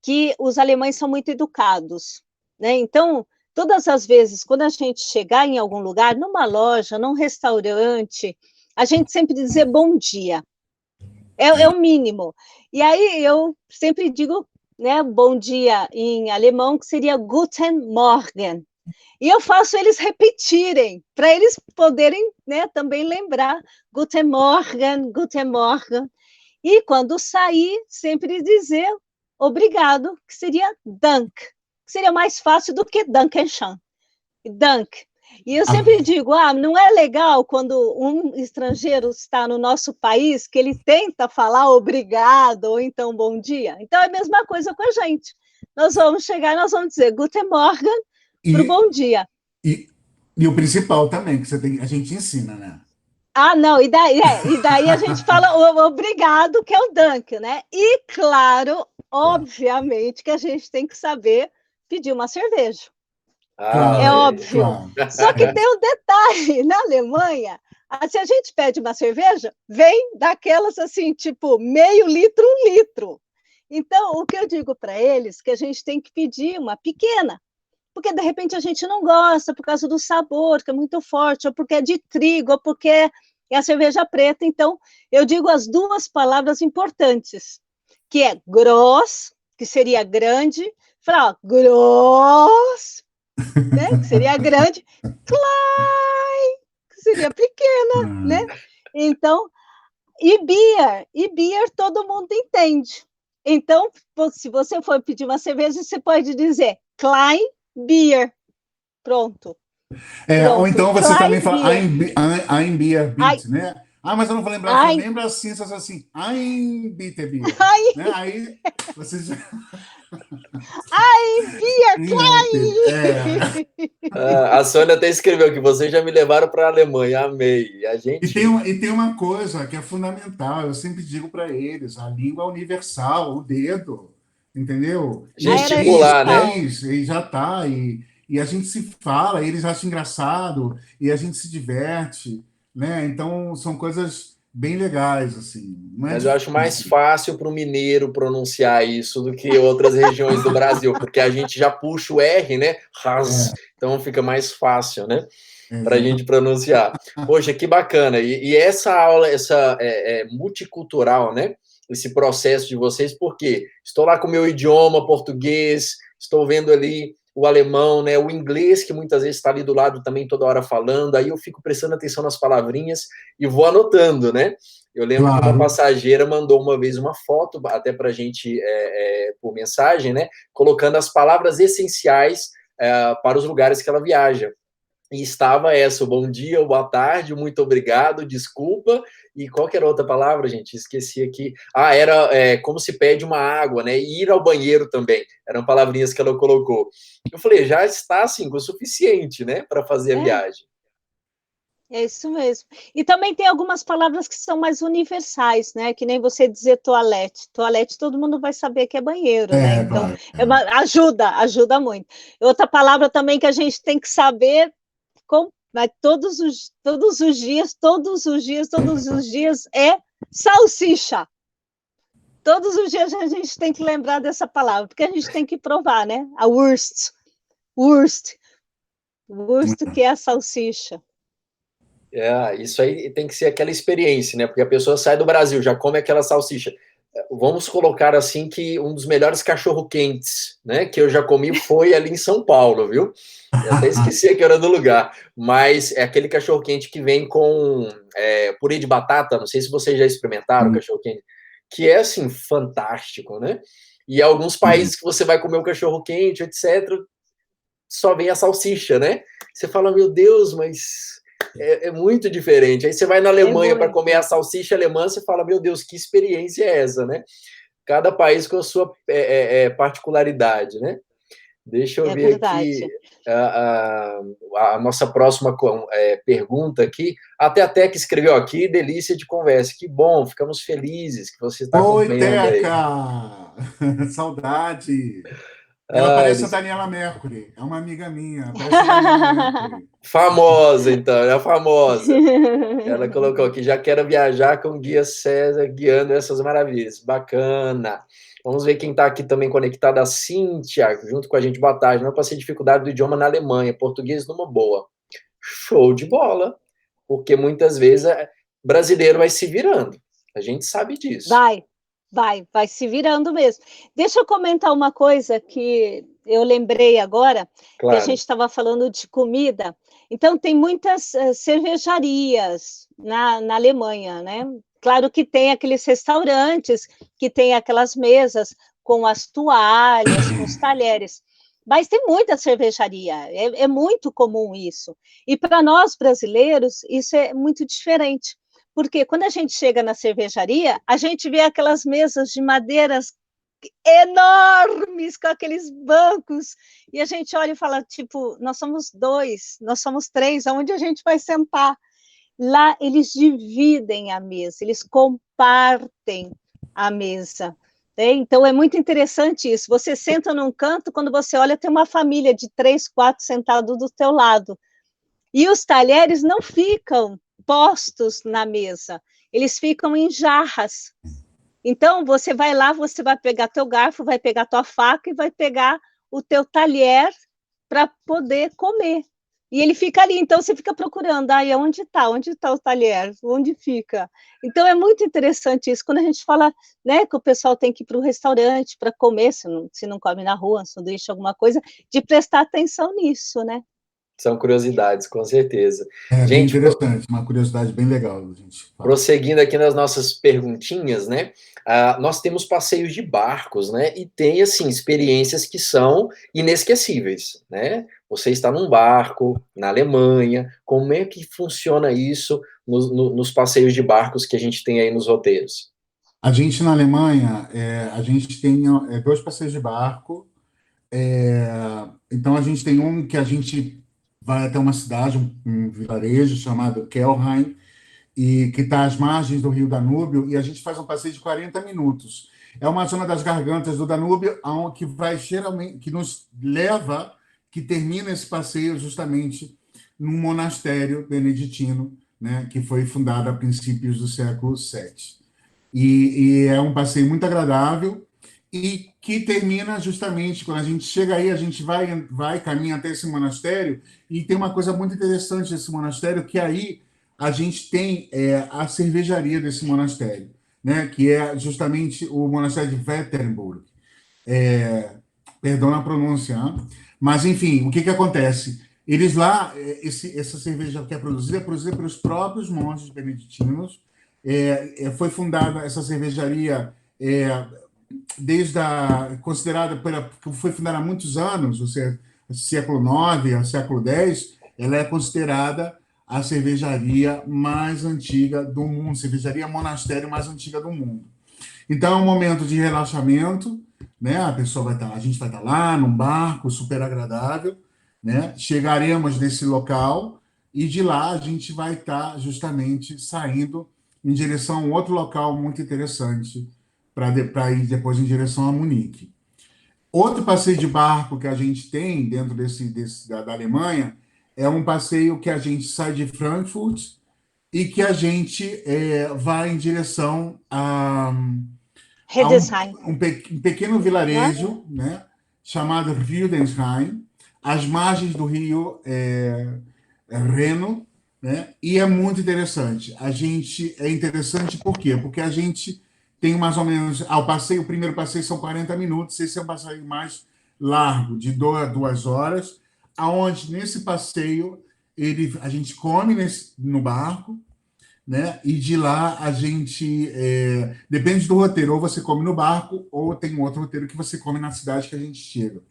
que os alemães são muito educados, né? Então, todas as vezes, quando a gente chegar em algum lugar, numa loja, num restaurante, a gente sempre dizer bom dia. É o mínimo. E aí eu sempre digo, né, bom dia em alemão, que seria Guten Morgen. E eu faço eles repetirem, para eles poderem, né, também lembrar Guten Morgen, Guten Morgen. E quando sair, sempre dizer obrigado, que seria Dank, que seria mais fácil do que Dankeschön. Dank. E eu sempre digo, não é legal quando um estrangeiro está no nosso país que ele tenta falar obrigado ou então bom dia. Então é a mesma coisa com a gente. Nós vamos chegar e nós vamos dizer Guten Morgen para o E, bom dia. e, e o principal também, que a gente ensina, né? Ah, não, e daí a gente fala o obrigado, que é o Dunkin', né? E, claro, Claro, obviamente, que a gente tem que saber pedir uma cerveja. É claro, Ai, óbvio. claro. Só que É, tem um detalhe, na Alemanha, se a gente pede uma cerveja, vem daquelas assim, tipo, meio litro, 1 litro. Então, o que eu digo para eles, que a gente tem que pedir uma pequena, porque de repente a gente não gosta por causa do sabor, que é muito forte, ou porque é de trigo, ou porque é a cerveja preta. Então, eu digo as duas palavras importantes, que é gross, que seria grande, falar, ó, gross, né? Que seria grande, klein, que seria pequena, né? hum. Então, e beer todo mundo entende. Então, se você for pedir uma cerveja, você pode dizer Klein Beer. Pronto, Ou pronto. então você também Klein fala Beer. Ein Bier Ai, bitte, né? Ah, mas eu não vou lembrar. Você ai, lembra assim, só assim, Ein bitte Bier, né? ai, Aí você já ai, Beer, entende. Klein. a Sônia até escreveu que vocês já me levaram para a Alemanha, amei. A gente, E tem uma coisa que é fundamental, eu sempre digo para eles, a língua universal, o dedo, entendeu? gesticular, né? E já tá, e a gente se fala, eles acham engraçado, e a gente se diverte, né? Então, são coisas bem legais, assim, não é Mas eu acho mais difícil. fácil para o mineiro pronunciar isso do que outras regiões do Brasil, porque a gente já puxa o R, né? Ras, É, então fica mais fácil, né? Para a exatamente. gente pronunciar. Poxa, que bacana. E essa aula, essa multicultural, né? Esse processo de vocês, porque estou lá com o meu idioma português, estou vendo ali o alemão, né? O inglês, que muitas vezes está ali do lado também toda hora falando, aí eu fico prestando atenção nas palavrinhas e vou anotando, né? Eu lembro que uma Claro. passageira mandou uma vez uma foto, até para a gente, por mensagem, né? Colocando as palavras essenciais para os lugares que ela viaja. E estava essa, o bom dia, o boa tarde, muito obrigado, desculpa, e qual que era a outra palavra, gente? Esqueci aqui. Ah, era como se pede uma água, né? E ir ao banheiro também. Eram palavrinhas que ela colocou. Eu falei, já está, assim, o suficiente, né? Para fazer a É, viagem. é isso mesmo. E também tem algumas palavras que são mais universais, né? Que nem você dizer toalete. Toalete todo mundo vai saber que é banheiro, né? Então, Claro. ajuda muito. Outra palavra também que a gente tem que saber, mas todos os dias é salsicha. Todos os dias a gente tem que lembrar dessa palavra, porque a gente tem que provar, né? A Wurst, Wurst que é a salsicha. Isso aí tem que ser aquela experiência, né? Porque a pessoa sai do Brasil, já come aquela salsicha. Vamos colocar assim que um dos melhores cachorro-quentes, né, que eu já comi foi ali em São Paulo, viu? Eu até esqueci que era do lugar, mas é aquele cachorro-quente que vem com purê de batata. Não sei se vocês já experimentaram o cachorro-quente, que é assim fantástico, né? E alguns países que você vai comer o cachorro-quente, etc., só vem a salsicha, né? Você fala, meu Deus, mas é muito diferente. Aí você vai na É Alemanha para comer muito, a salsicha alemã, você fala, meu Deus, que experiência é essa, né? Cada país com a sua particularidade, né? Deixa eu é ver aqui verdade. a nossa próxima pergunta aqui. Até que escreveu aqui, delícia de conversa. Que bom, ficamos felizes que você está Oi, acompanhando aí. Teca! Saudade! Ela Ah, parece a eles... Daniela Mercury, é uma amiga minha, parece a Daniela Mercury. Famosa, então, é a famosa. Ela colocou aqui, já quero viajar com o Guia César guiando essas maravilhas. Bacana. Vamos ver quem está aqui também conectado. A Cíntia, junto com a gente. Boa tarde. Não passei dificuldade do idioma na Alemanha. Português numa boa. Show de bola. Porque muitas vezes brasileiro vai se virando. A gente sabe disso. Vai, vai se virando mesmo. Deixa eu comentar uma coisa que eu lembrei agora, que a gente Claro. estava falando de comida. Então, tem muitas cervejarias na Alemanha, né? Claro que tem aqueles restaurantes que tem aquelas mesas com as toalhas, com os talheres. Mas tem muita cervejaria, é muito comum isso. E para nós brasileiros, isso é muito diferente. Porque quando a gente chega na cervejaria, a gente vê aquelas mesas de madeiras enormes, com aqueles bancos, e a gente olha e fala, tipo, nós somos dois, nós somos três, aonde a gente vai sentar? Lá eles dividem a mesa, eles compartem a mesa. Né? Então é muito interessante isso. Você senta num canto, quando você olha, tem uma família de 3, 4 sentados do teu lado. E os talheres não ficam postos na mesa, eles ficam em jarras. Então, você vai lá, você vai pegar teu garfo, vai pegar tua faca e vai pegar o teu talher para poder comer. E ele fica ali, então você fica procurando, onde está? Onde está o talher? Onde fica? Então é muito interessante isso, quando a gente fala, né, que o pessoal tem que ir para o restaurante para comer, se não come na rua, um sanduíche, alguma coisa, de prestar atenção nisso, né? São curiosidades, com certeza. É bem Gente, interessante, uma curiosidade bem legal a gente falar. prosseguindo aqui nas nossas perguntinhas, né? Nós temos passeios de barcos, né? E tem, assim, experiências que são inesquecíveis, né? Você está num barco na Alemanha, como é que funciona isso nos passeios de barcos que a gente tem aí nos roteiros? A gente na Alemanha, a gente tem 2 passeios de barco. Então a gente tem um que a gente vai até uma cidade, um vilarejo chamado Kelheim, e que está às margens do rio Danúbio, e a gente faz um passeio de 40 minutos. É uma zona das gargantas do Danúbio, que vai geralmente, que nos leva, que termina esse passeio justamente num monastério beneditino, né, que foi fundado a princípios do século VII. E é um passeio muito agradável e que termina justamente quando a gente chega aí, a gente vai caminha até esse monastério, e tem uma coisa muito interessante desse monastério, que aí a gente tem a cervejaria desse monastério, né, que é justamente o monastério de Wettenburg. Perdão a pronúncia, hein? Mas enfim, o que acontece? Eles lá, essa cerveja que é produzida pelos próprios monges beneditinos. Foi fundada essa cervejaria considerada foi fundada há muitos anos, ou seja, século IX ao século X. Ela é considerada a cervejaria mais antiga do mundo, cervejaria monastério mais antiga do mundo. Então é um momento de relaxamento, né? A gente vai estar lá num barco super agradável, né? Chegaremos nesse local e de lá a gente vai estar justamente saindo em direção a um outro local muito interessante para ir depois em direção a Munique. Outro passeio de barco que a gente tem dentro da Alemanha é um passeio que a gente sai de Frankfurt e que a gente vai em direção a Redesheim. um pequeno vilarejo, né, chamado Rüdesheim, às margens do rio Reno, né, e é muito interessante. É interessante por quê? Porque a gente tem mais ou menos... o primeiro passeio são 40 minutos, esse é um passeio mais largo, de 2 horas, aonde nesse passeio a gente come no barco, né? E de lá a gente... depende do roteiro, ou você come no barco, ou tem um outro roteiro que você come na cidade que a gente chega.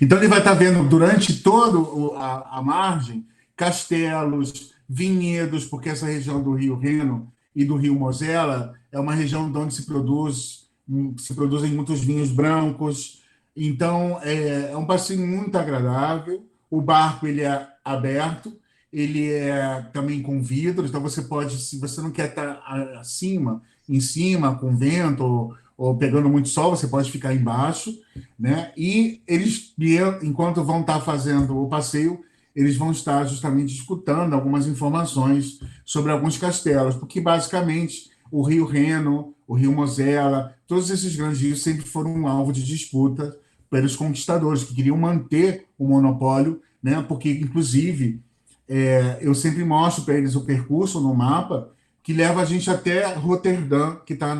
Então ele vai estar vendo durante toda a margem castelos, vinhedos, porque essa região do Rio Reno e do Rio Mosela é uma região onde se produzem muitos vinhos brancos. Então é um passeio muito agradável. O barco ele é aberto, ele é também com vidros, então você pode, se você não quer estar em cima, com vento ou pegando muito sol, você pode ficar embaixo, né? E eles, enquanto vão estar fazendo o passeio, eles vão estar justamente escutando algumas informações sobre alguns castelos, porque basicamente o Rio Reno, o Rio Mosela, todos esses grandes rios sempre foram um alvo de disputa pelos conquistadores que queriam manter o monopólio, né? Porque inclusive eu sempre mostro para eles o percurso no mapa que leva a gente até Roterdã, que está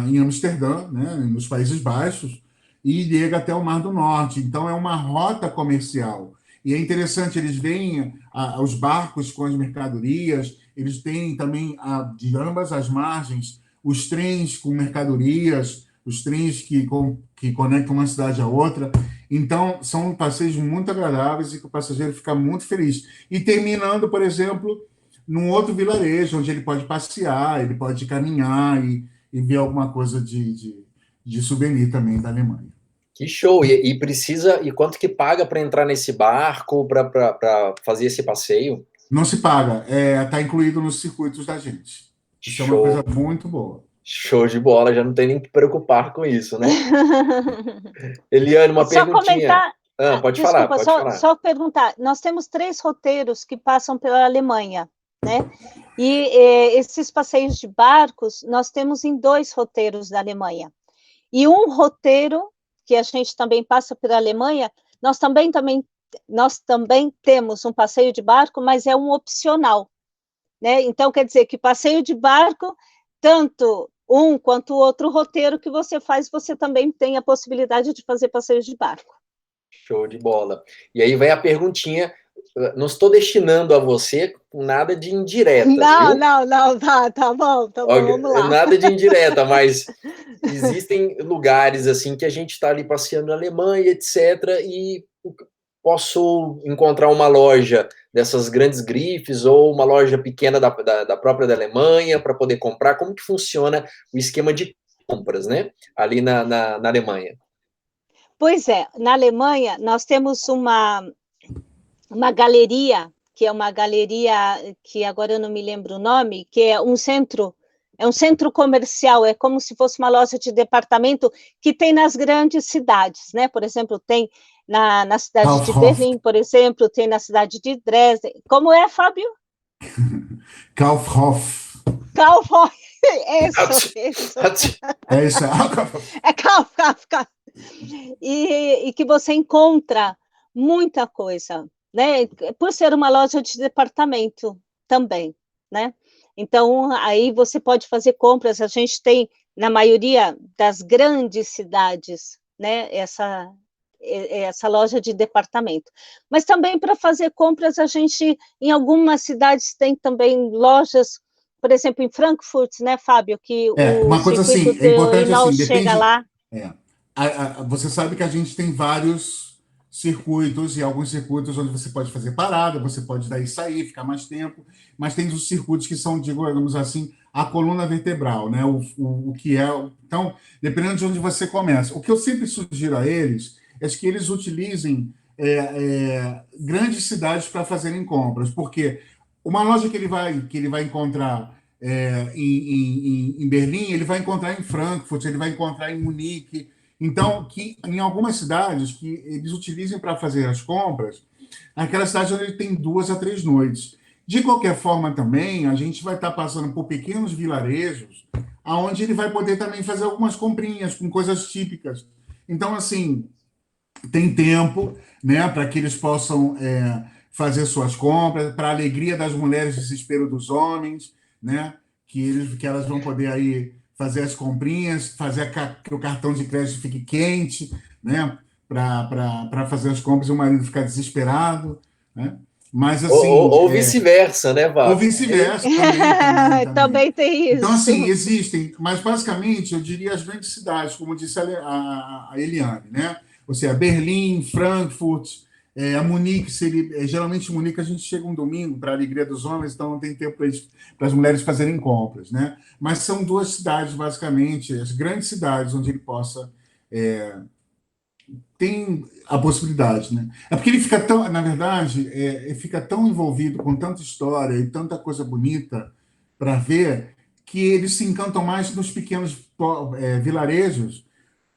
em Amsterdã, né, nos Países Baixos, e chega até o Mar do Norte. Então, é uma rota comercial. E é interessante, eles veem os barcos com as mercadorias, eles têm também, de ambas as margens, os trens com mercadorias, os trens que conectam uma cidade à outra. Então, são passeios muito agradáveis e que o passageiro fica muito feliz. E terminando, por exemplo, num outro vilarejo, onde ele pode passear, ele pode caminhar e ver alguma coisa de souvenir também da Alemanha. Que show! E quanto que paga para entrar nesse barco, para fazer esse passeio? Não se paga, está incluído nos circuitos da gente. Isso é uma Show, coisa muito boa. show de bola, já não tem nem que preocupar com isso, né? Eliane, uma Só perguntinha. comentar, Pode falar, desculpa, pode falar. só perguntar. Nós temos 3 roteiros que passam pela Alemanha, né? E esses passeios de barcos, nós temos em 2 roteiros da Alemanha. E um roteiro que a gente também passa pela Alemanha, nós também temos um passeio de barco, mas é um opcional, né? Então, quer dizer que passeio de barco, tanto um quanto o outro roteiro que você faz, você também tem a possibilidade de fazer passeios de barco. Show de bola. E aí vem a perguntinha, não estou destinando a você com nada de indiretas, Não, viu? não, não, tá bom, vamos lá. Nada de indireta, mas existem lugares assim que a gente está ali passeando na Alemanha, etc., e posso encontrar uma loja dessas grandes grifes ou uma loja pequena da própria da Alemanha para poder comprar. Como que funciona o esquema de compras, né? Ali na Alemanha. Pois é, na Alemanha nós temos uma galeria, que é uma galeria que agora eu não me lembro o nome, que é um centro comercial, é como se fosse uma loja de departamento que tem nas grandes cidades, né? Por exemplo, tem na cidade de Kaufhof. Berlim, por exemplo, tem na cidade de Dresden. Como é, Fábio? Kaufhof. Kaufhof. Isso. É isso. É Kaufhof. E que você encontra muita coisa, né? Por ser uma loja de departamento também, né? Então, aí você pode fazer compras. A gente tem, na maioria das grandes cidades, né? Essa loja de departamento. Mas também para fazer compras, a gente, em algumas cidades, tem também lojas, por exemplo, em Frankfurt, né, Fábio, que o Uma coisa circuito assim, é do importante Inol assim, chega depende. lá. Você sabe que a gente tem vários circuitos e alguns circuitos onde você pode fazer parada, você pode daí sair, ficar mais tempo, mas tem os circuitos que são, digamos assim, a coluna vertebral, né? O que é. Então, dependendo de onde você começa. O que eu sempre sugiro a eles é que eles utilizem grandes cidades para fazerem compras, porque uma loja que ele vai encontrar em Berlim, ele vai encontrar em Frankfurt, ele vai encontrar em Munique. Então, que em algumas cidades que eles utilizem para fazer as compras, aquela cidade onde ele tem 2 a 3 noites. De qualquer forma, também, a gente vai estar passando por pequenos vilarejos, onde ele vai poder também fazer algumas comprinhas com coisas típicas. Então, assim, tem tempo, né, para que eles possam fazer suas compras, para a alegria das mulheres, desespero dos homens, né, que elas vão poder aí fazer as comprinhas, fazer que o cartão de crédito fique quente, né, para fazer as compras e o marido ficar desesperado, né? Mas assim, Ou vice-versa, né, ou Fábio? vice-versa também. Também tem Então, isso. assim, existem, mas basicamente eu diria as grandes cidades, como disse a Eliane, né? Ou seja, Berlim, Frankfurt, a Munique, geralmente Munique a gente chega um domingo para a alegria dos homens, então não tem tempo para as mulheres fazerem compras, né? Mas são 2 cidades, basicamente, as grandes cidades onde ele possa tem a possibilidade, né? É porque ele fica tão, na verdade, ele fica tão envolvido com tanta história e tanta coisa bonita para ver que eles se encantam mais nos pequenos vilarejos,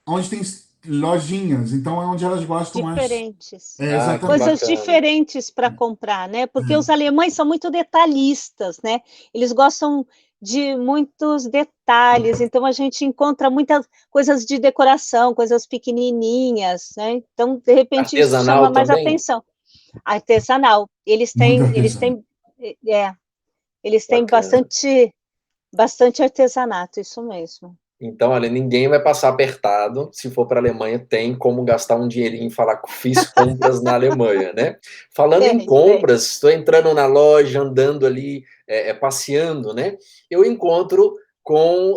onde tem lojinhas, então é onde elas gostam mais. Diferentes. Ah, que Coisas Exatamente. bacana. diferentes para comprar, né? Porque os alemães são muito detalhistas, né? Eles gostam de muitos detalhes, então a gente encontra muitas coisas de decoração, coisas pequenininhas, né? Então, de repente, isso chama Artesanal mais também? atenção. Artesanal. Muito artesão. É, eles têm Bacana. bastante artesanato, isso mesmo. Então, olha, ninguém vai passar apertado. Se for para a Alemanha, tem como gastar um dinheirinho e falar que fiz compras na Alemanha, né? Falando em Tem. compras, estou entrando na loja, andando ali, passeando, né? Eu encontro com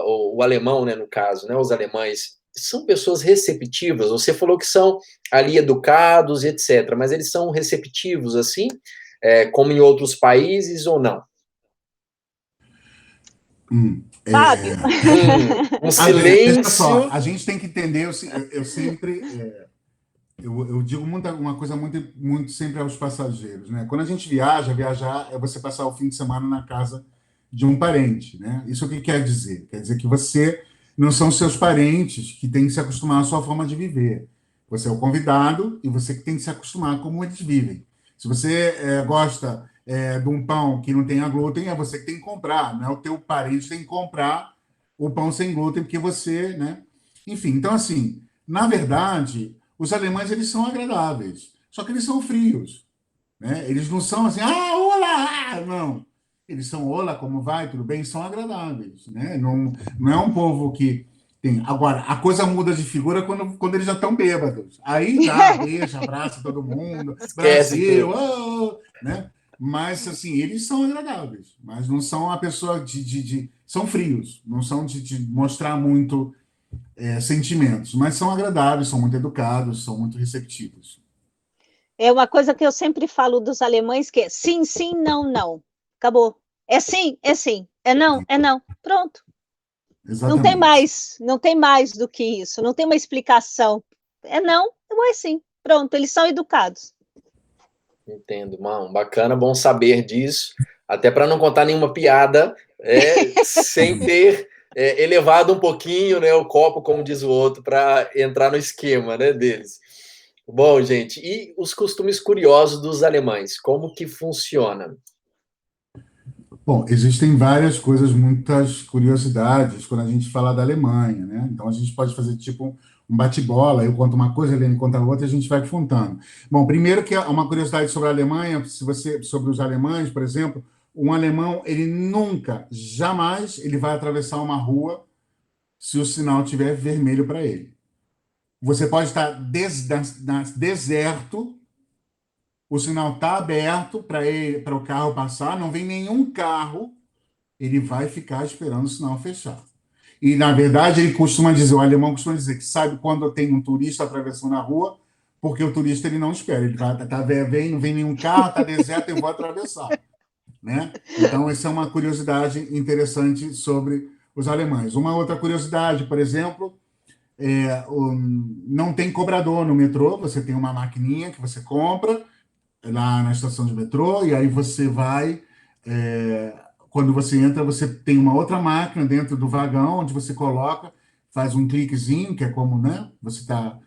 o alemão, né, no caso, né? Os alemães são pessoas receptivas. Você falou que são ali educados, etc. Mas eles são receptivos, assim, como em outros países ou não? Fábio? Um Veja só, silêncio. a gente tem que entender, eu sempre eu digo uma coisa muito sempre aos passageiros, né? Quando a gente viaja, viajar é você passar o fim de semana na casa de um parente, né? Isso o que quer dizer? Quer dizer que você não são seus parentes que têm que se acostumar à sua forma de viver. Você é o convidado e você que tem que se acostumar como eles vivem. Se você gosta de um pão que não tenha glúten, é você que tem que comprar, não é o teu parente que tem que comprar o pão sem glúten, porque você, né? Enfim, então assim, na verdade, os alemães eles são agradáveis, só que eles são frios, né? Eles não são assim, olá, não. Eles são, olá, como vai, tudo bem? São agradáveis, né? Não é um povo que tem. Agora, a coisa muda de figura quando eles já estão bêbados. Aí já beija, abraça todo mundo, Esquece Brasil, tudo. né? Mas, assim, eles são agradáveis, mas não são a pessoa são frios, não são de mostrar muito sentimentos, mas são agradáveis, são muito educados, são muito receptivos. É uma coisa que eu sempre falo dos alemães, que é sim, sim, não, não. Acabou. É sim, é sim. É não, é não. Pronto. Exatamente. Não tem mais do que isso. Não tem uma explicação. É não, ou é sim. Pronto, eles são educados. Entendo, mano. Bacana, bom saber disso. Até para não contar nenhuma piada, sem ter elevado um pouquinho, né, o copo, como diz o outro, para entrar no esquema, né, deles. Bom, gente, e os costumes curiosos dos alemães? Como que funciona? Bom, existem várias coisas, muitas curiosidades quando a gente fala da Alemanha, né? Então a gente pode fazer tipo um bate-bola, eu conto uma coisa, a Helene conta outra, e a gente vai contando. Bom, primeiro que é uma curiosidade sobre a Alemanha, se você sobre os alemães, por exemplo, um alemão, ele nunca, jamais ele vai atravessar uma rua se o sinal estiver vermelho para ele. Você pode estar deserto, o sinal está aberto para o carro passar, não vem nenhum carro, ele vai ficar esperando o sinal fechar. E, na verdade, ele costuma dizer, o alemão costuma dizer que sabe quando tem um turista atravessando a rua, porque o turista ele não espera. Ele vem, não vem nenhum carro, está deserto, eu vou atravessar. Né? Então, essa é uma curiosidade interessante sobre os alemães. Uma outra curiosidade, por exemplo, não tem cobrador no metrô, você tem uma maquininha que você compra lá na estação de metrô, e aí você vai. é, Quando você entra, você tem uma outra máquina dentro do vagão, onde você coloca, faz um cliquezinho, que é como, né? Você está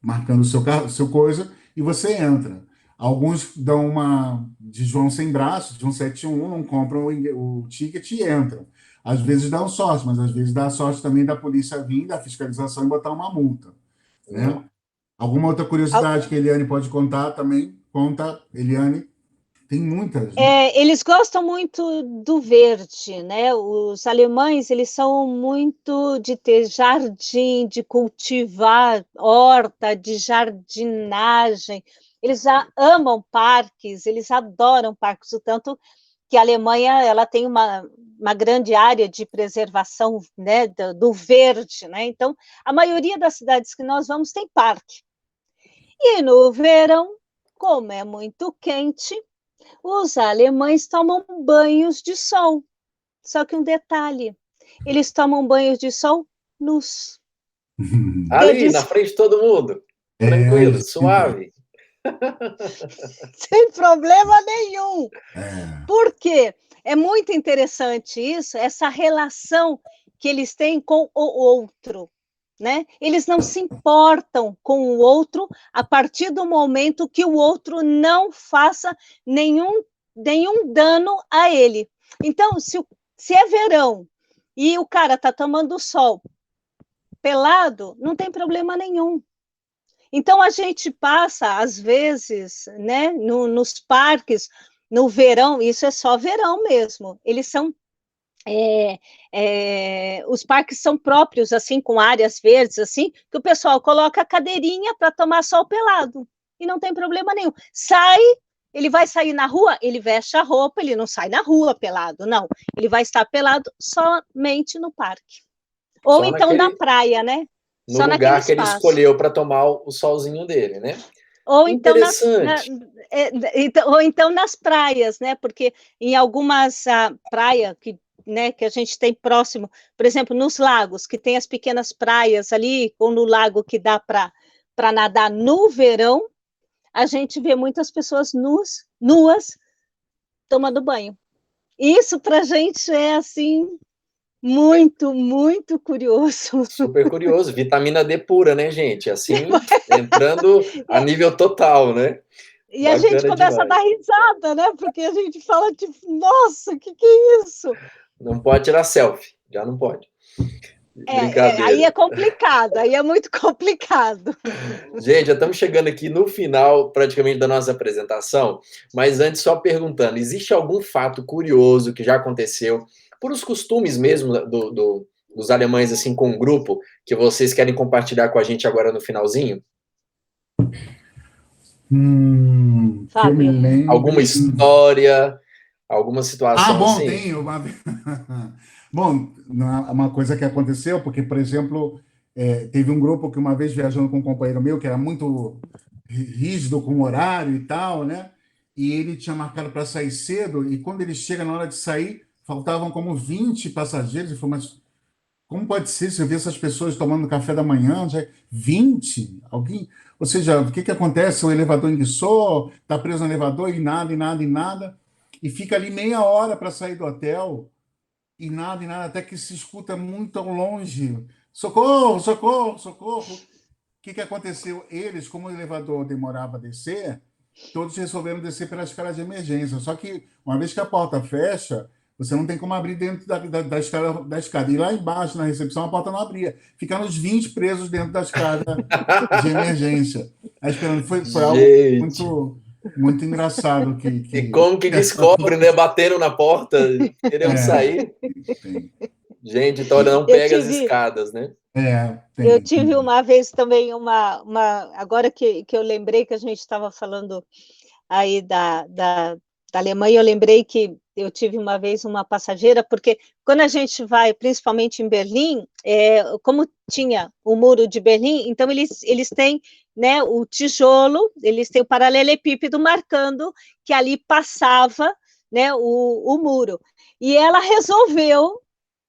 marcando o seu carro, seu coisa, e você entra. Alguns dão uma de João sem braço, de 171, não compram o ticket e entram. Às vezes dão sorte, mas às vezes dá sorte também da polícia vir, da fiscalização e botar uma multa, né? Alguma outra curiosidade que a Eliane pode contar também? Conta, Eliane. Tem muitas, né? Eles gostam muito do verde, né? Os alemães, eles são muito de ter jardim, de cultivar horta, de jardinagem. Eles já amam parques, eles adoram parques, o tanto que a Alemanha ela tem uma grande área de preservação, né, do verde, né? Então, a maioria das cidades que nós vamos tem parque. E no verão, como é muito quente, os alemães tomam banhos de sol. Só que um detalhe, eles tomam banhos de sol nus. Quer Ali, na dizer, frente de todo mundo. A Tranquilo, gente vê. suave. sem problema nenhum. É. Por quê? É muito interessante isso, essa relação que eles têm com o outro. Né? Eles não se importam com o outro a partir do momento que o outro não faça nenhum dano a ele. Então, se é verão e o cara está tomando sol pelado, não tem problema nenhum. Então, a gente passa, às vezes, né, nos parques, no verão, isso é só verão mesmo, eles são os parques são próprios, assim, com áreas verdes, assim, que o pessoal coloca a cadeirinha para tomar sol pelado, e não tem problema nenhum. Ele vai sair na rua, ele veste a roupa, ele não sai na rua pelado, não. Ele vai estar pelado somente no parque. Ou Só então na naquele, praia, né? no Só naquele lugar que ele espaço. escolheu para tomar o solzinho dele, né? Ou então, Interessante. ou então nas praias, né? Porque em algumas praias que a gente tem próximo, por exemplo, nos lagos, que tem as pequenas praias ali, ou no lago que dá para para nadar no verão, a gente vê muitas pessoas nuas tomando banho. Isso para a gente é assim muito, muito curioso. Super curioso, vitamina D pura, né, gente? Assim, entrando a nível total, né? E a gente Bacana começa a demais. dar risada, né? Porque a gente fala, tipo, nossa, o que é isso? Não pode tirar selfie, já não pode. Aí Brincadeira. é complicado, aí é muito complicado. Gente, já estamos chegando aqui no final, praticamente, da nossa apresentação, mas antes, só perguntando, existe algum fato curioso que já aconteceu, por os costumes mesmo dos alemães, assim, com o grupo, que vocês querem compartilhar com a gente agora no finalzinho? Que eu me Fábio. Alguma lembre. história, alguma Ah, situação bom, assim? tem uma. Bom, uma coisa que aconteceu, porque, por exemplo, teve um grupo que uma vez viajando com um companheiro meu, que era muito rígido com o horário e tal, né? E ele tinha marcado para sair cedo, e quando ele chega na hora de sair, faltavam como 20 passageiros. Ele falou, mas como pode ser se eu ver essas pessoas tomando café da manhã? Já 20? Alguém? Ou seja, o que que acontece? O elevador enguiçou, está preso no elevador e nada, e nada, e nada. E fica ali meia hora para sair do hotel, e nada, até que se escuta muito ao longe: socorro, socorro, socorro. O que que aconteceu? Eles, como o elevador demorava a descer, todos resolveram descer pela escada de emergência. Só que, uma vez que a porta fecha, você não tem como abrir dentro da escada, da escada. E lá embaixo, na recepção, a porta não abria. Ficaram os 20 presos dentro da escada de emergência. Aí, esperando. Foi algo Gente, muito, muito engraçado e que como que descobre, né? Batendo na porta, querendo é, sair. tem. Gente, então olha, não Eu pega as tive, escadas, né? eu Tem. tive uma vez também agora que eu lembrei que a gente estava falando aí da Alemanha, eu lembrei que eu tive uma vez uma passageira, porque quando a gente vai, principalmente em Berlim, como tinha o muro de Berlim, então eles têm, né, o tijolo, eles têm o paralelepípedo marcando que ali passava, né, o muro. E ela resolveu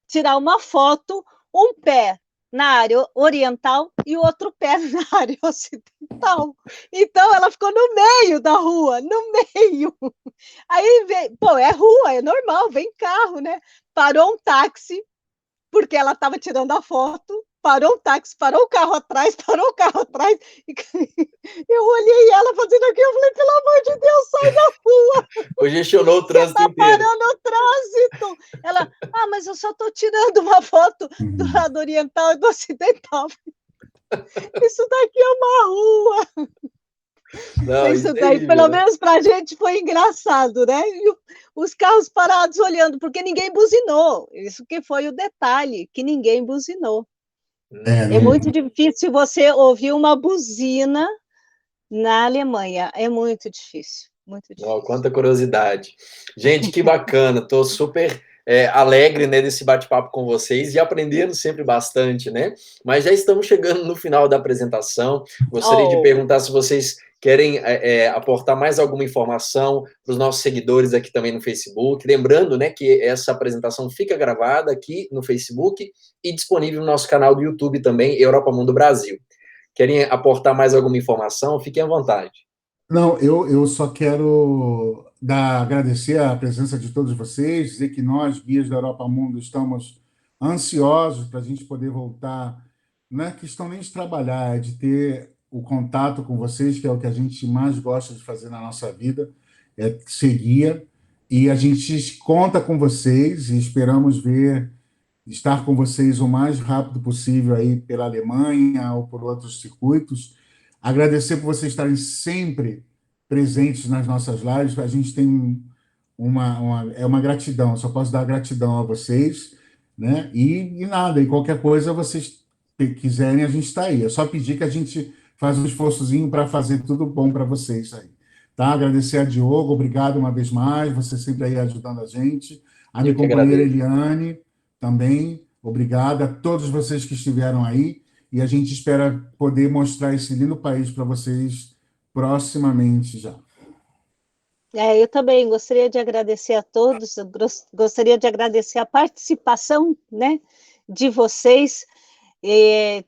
tirar uma foto, um pé na área oriental e o outro pé na área ocidental. Então ela ficou no meio da rua, no meio. Aí vem, pô, é rua, é normal, vem carro, né? Parou um táxi, porque ela estava tirando a foto, parou o táxi, parou o carro atrás, parou o carro atrás. E eu olhei ela fazendo aquilo, eu falei, pelo amor de Deus, sai da rua, Congestionou o você trânsito está inteiro. parando o trânsito. Ela, mas eu só estou tirando uma foto do Uhum. lado oriental e do ocidental. Isso daqui é uma rua. Não, Isso isso é daí, terrível, pelo né? menos para a gente, foi engraçado, né? E os carros parados olhando, porque ninguém buzinou. Isso que foi o detalhe, que ninguém buzinou. É Não, muito difícil você ouvir uma buzina na Alemanha. É muito difícil, muito Ó, difícil. quanta curiosidade. Gente, que bacana. Estou super alegre, né, desse bate-papo com vocês e aprendendo sempre bastante, né? Mas já estamos chegando no final da apresentação. Gostaria de Oh, perguntar se vocês querem aportar mais alguma informação para os nossos seguidores aqui também no Facebook. Lembrando, né, que essa apresentação fica gravada aqui no Facebook e disponível no nosso canal do YouTube também, Europa Mundo Brasil. Querem aportar mais alguma informação? Fiquem à vontade. não, eu só quero agradecer a presença de todos vocês, dizer que nós, guias da Europa Mundo, estamos ansiosos para a gente poder voltar. Não é questão nem de trabalhar, é de ter o contato com vocês, que é o que a gente mais gosta de fazer na nossa vida, é ser guia. E a gente conta com vocês e esperamos estar com vocês o mais rápido possível aí pela Alemanha ou por outros circuitos. Agradecer por vocês estarem sempre presentes nas nossas lives. A gente tem uma gratidão, só posso dar gratidão a vocês, né? E nada, e qualquer coisa vocês quiserem, a gente está aí. É só pedir que a gente faz um esforçozinho para fazer tudo bom para vocês aí. Tá? Agradecer a Diogo, obrigado uma vez mais, você sempre aí ajudando a gente. A minha Eu que companheira agradeço. Eliane, também, obrigado a todos vocês que estiveram aí, e a gente espera poder mostrar esse lindo país para vocês proximamente já. eu também gostaria de agradecer a todos, gostaria de agradecer a participação, né, de vocês,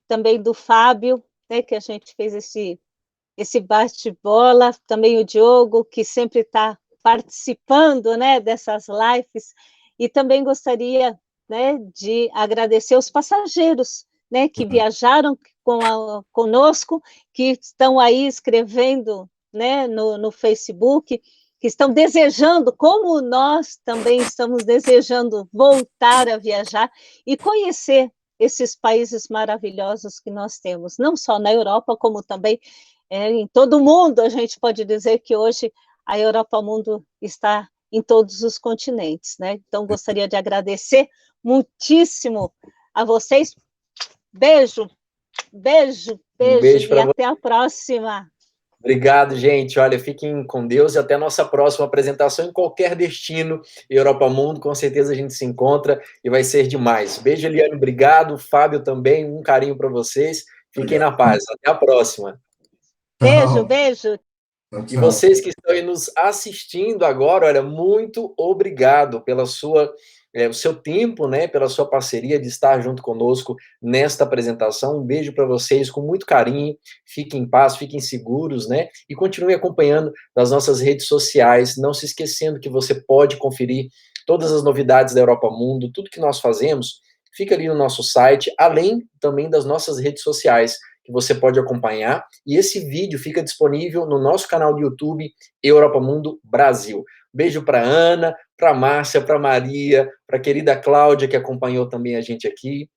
também do Fábio, né, que a gente fez esse bate-bola, também o Diogo, que sempre está participando, né, dessas lives, e também gostaria, né, de agradecer os passageiros, né, que viajaram conosco, que estão aí escrevendo, né, no Facebook, que estão desejando, como nós também estamos desejando voltar a viajar e conhecer esses países maravilhosos que nós temos, não só na Europa, como também em todo o mundo. A gente pode dizer que hoje a Europa Mundo está em todos os continentes, né? Então, gostaria de agradecer muitíssimo a vocês. Beijo, beijo, Um beijo, beijo e para você. até a próxima. Obrigado, gente. Olha, fiquem com Deus e até a nossa próxima apresentação em qualquer destino. Europa Mundo, com certeza a gente se encontra e vai ser demais. Beijo, Eliane, obrigado. Fábio também, um carinho para vocês. Fiquem na paz. Até a próxima. Beijo, beijo. E vocês que estão aí nos assistindo agora, olha, muito obrigado pela o seu tempo, né, pela sua parceria de estar junto conosco nesta apresentação. Um beijo para vocês com muito carinho. Fiquem em paz, fiquem seguros, né? E continue acompanhando das nossas redes sociais. Não se esquecendo que você pode conferir todas as novidades da Europa Mundo, tudo que nós fazemos, fica ali no nosso site, além também das nossas redes sociais, que você pode acompanhar, e esse vídeo fica disponível no nosso canal do YouTube, Europa Mundo Brasil. Beijo para Ana, para Márcia, para Maria, para a querida Cláudia, que acompanhou também a gente aqui,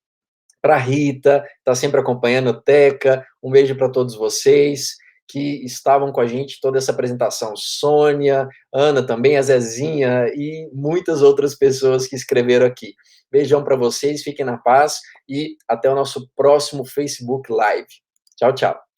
para Rita, está sempre acompanhando, Teca, um beijo para todos vocês que estavam com a gente toda essa apresentação, Sônia, Ana também, a Zezinha e muitas outras pessoas que escreveram aqui. Beijão para vocês, fiquem na paz e até o nosso próximo Facebook Live. Tchau, tchau.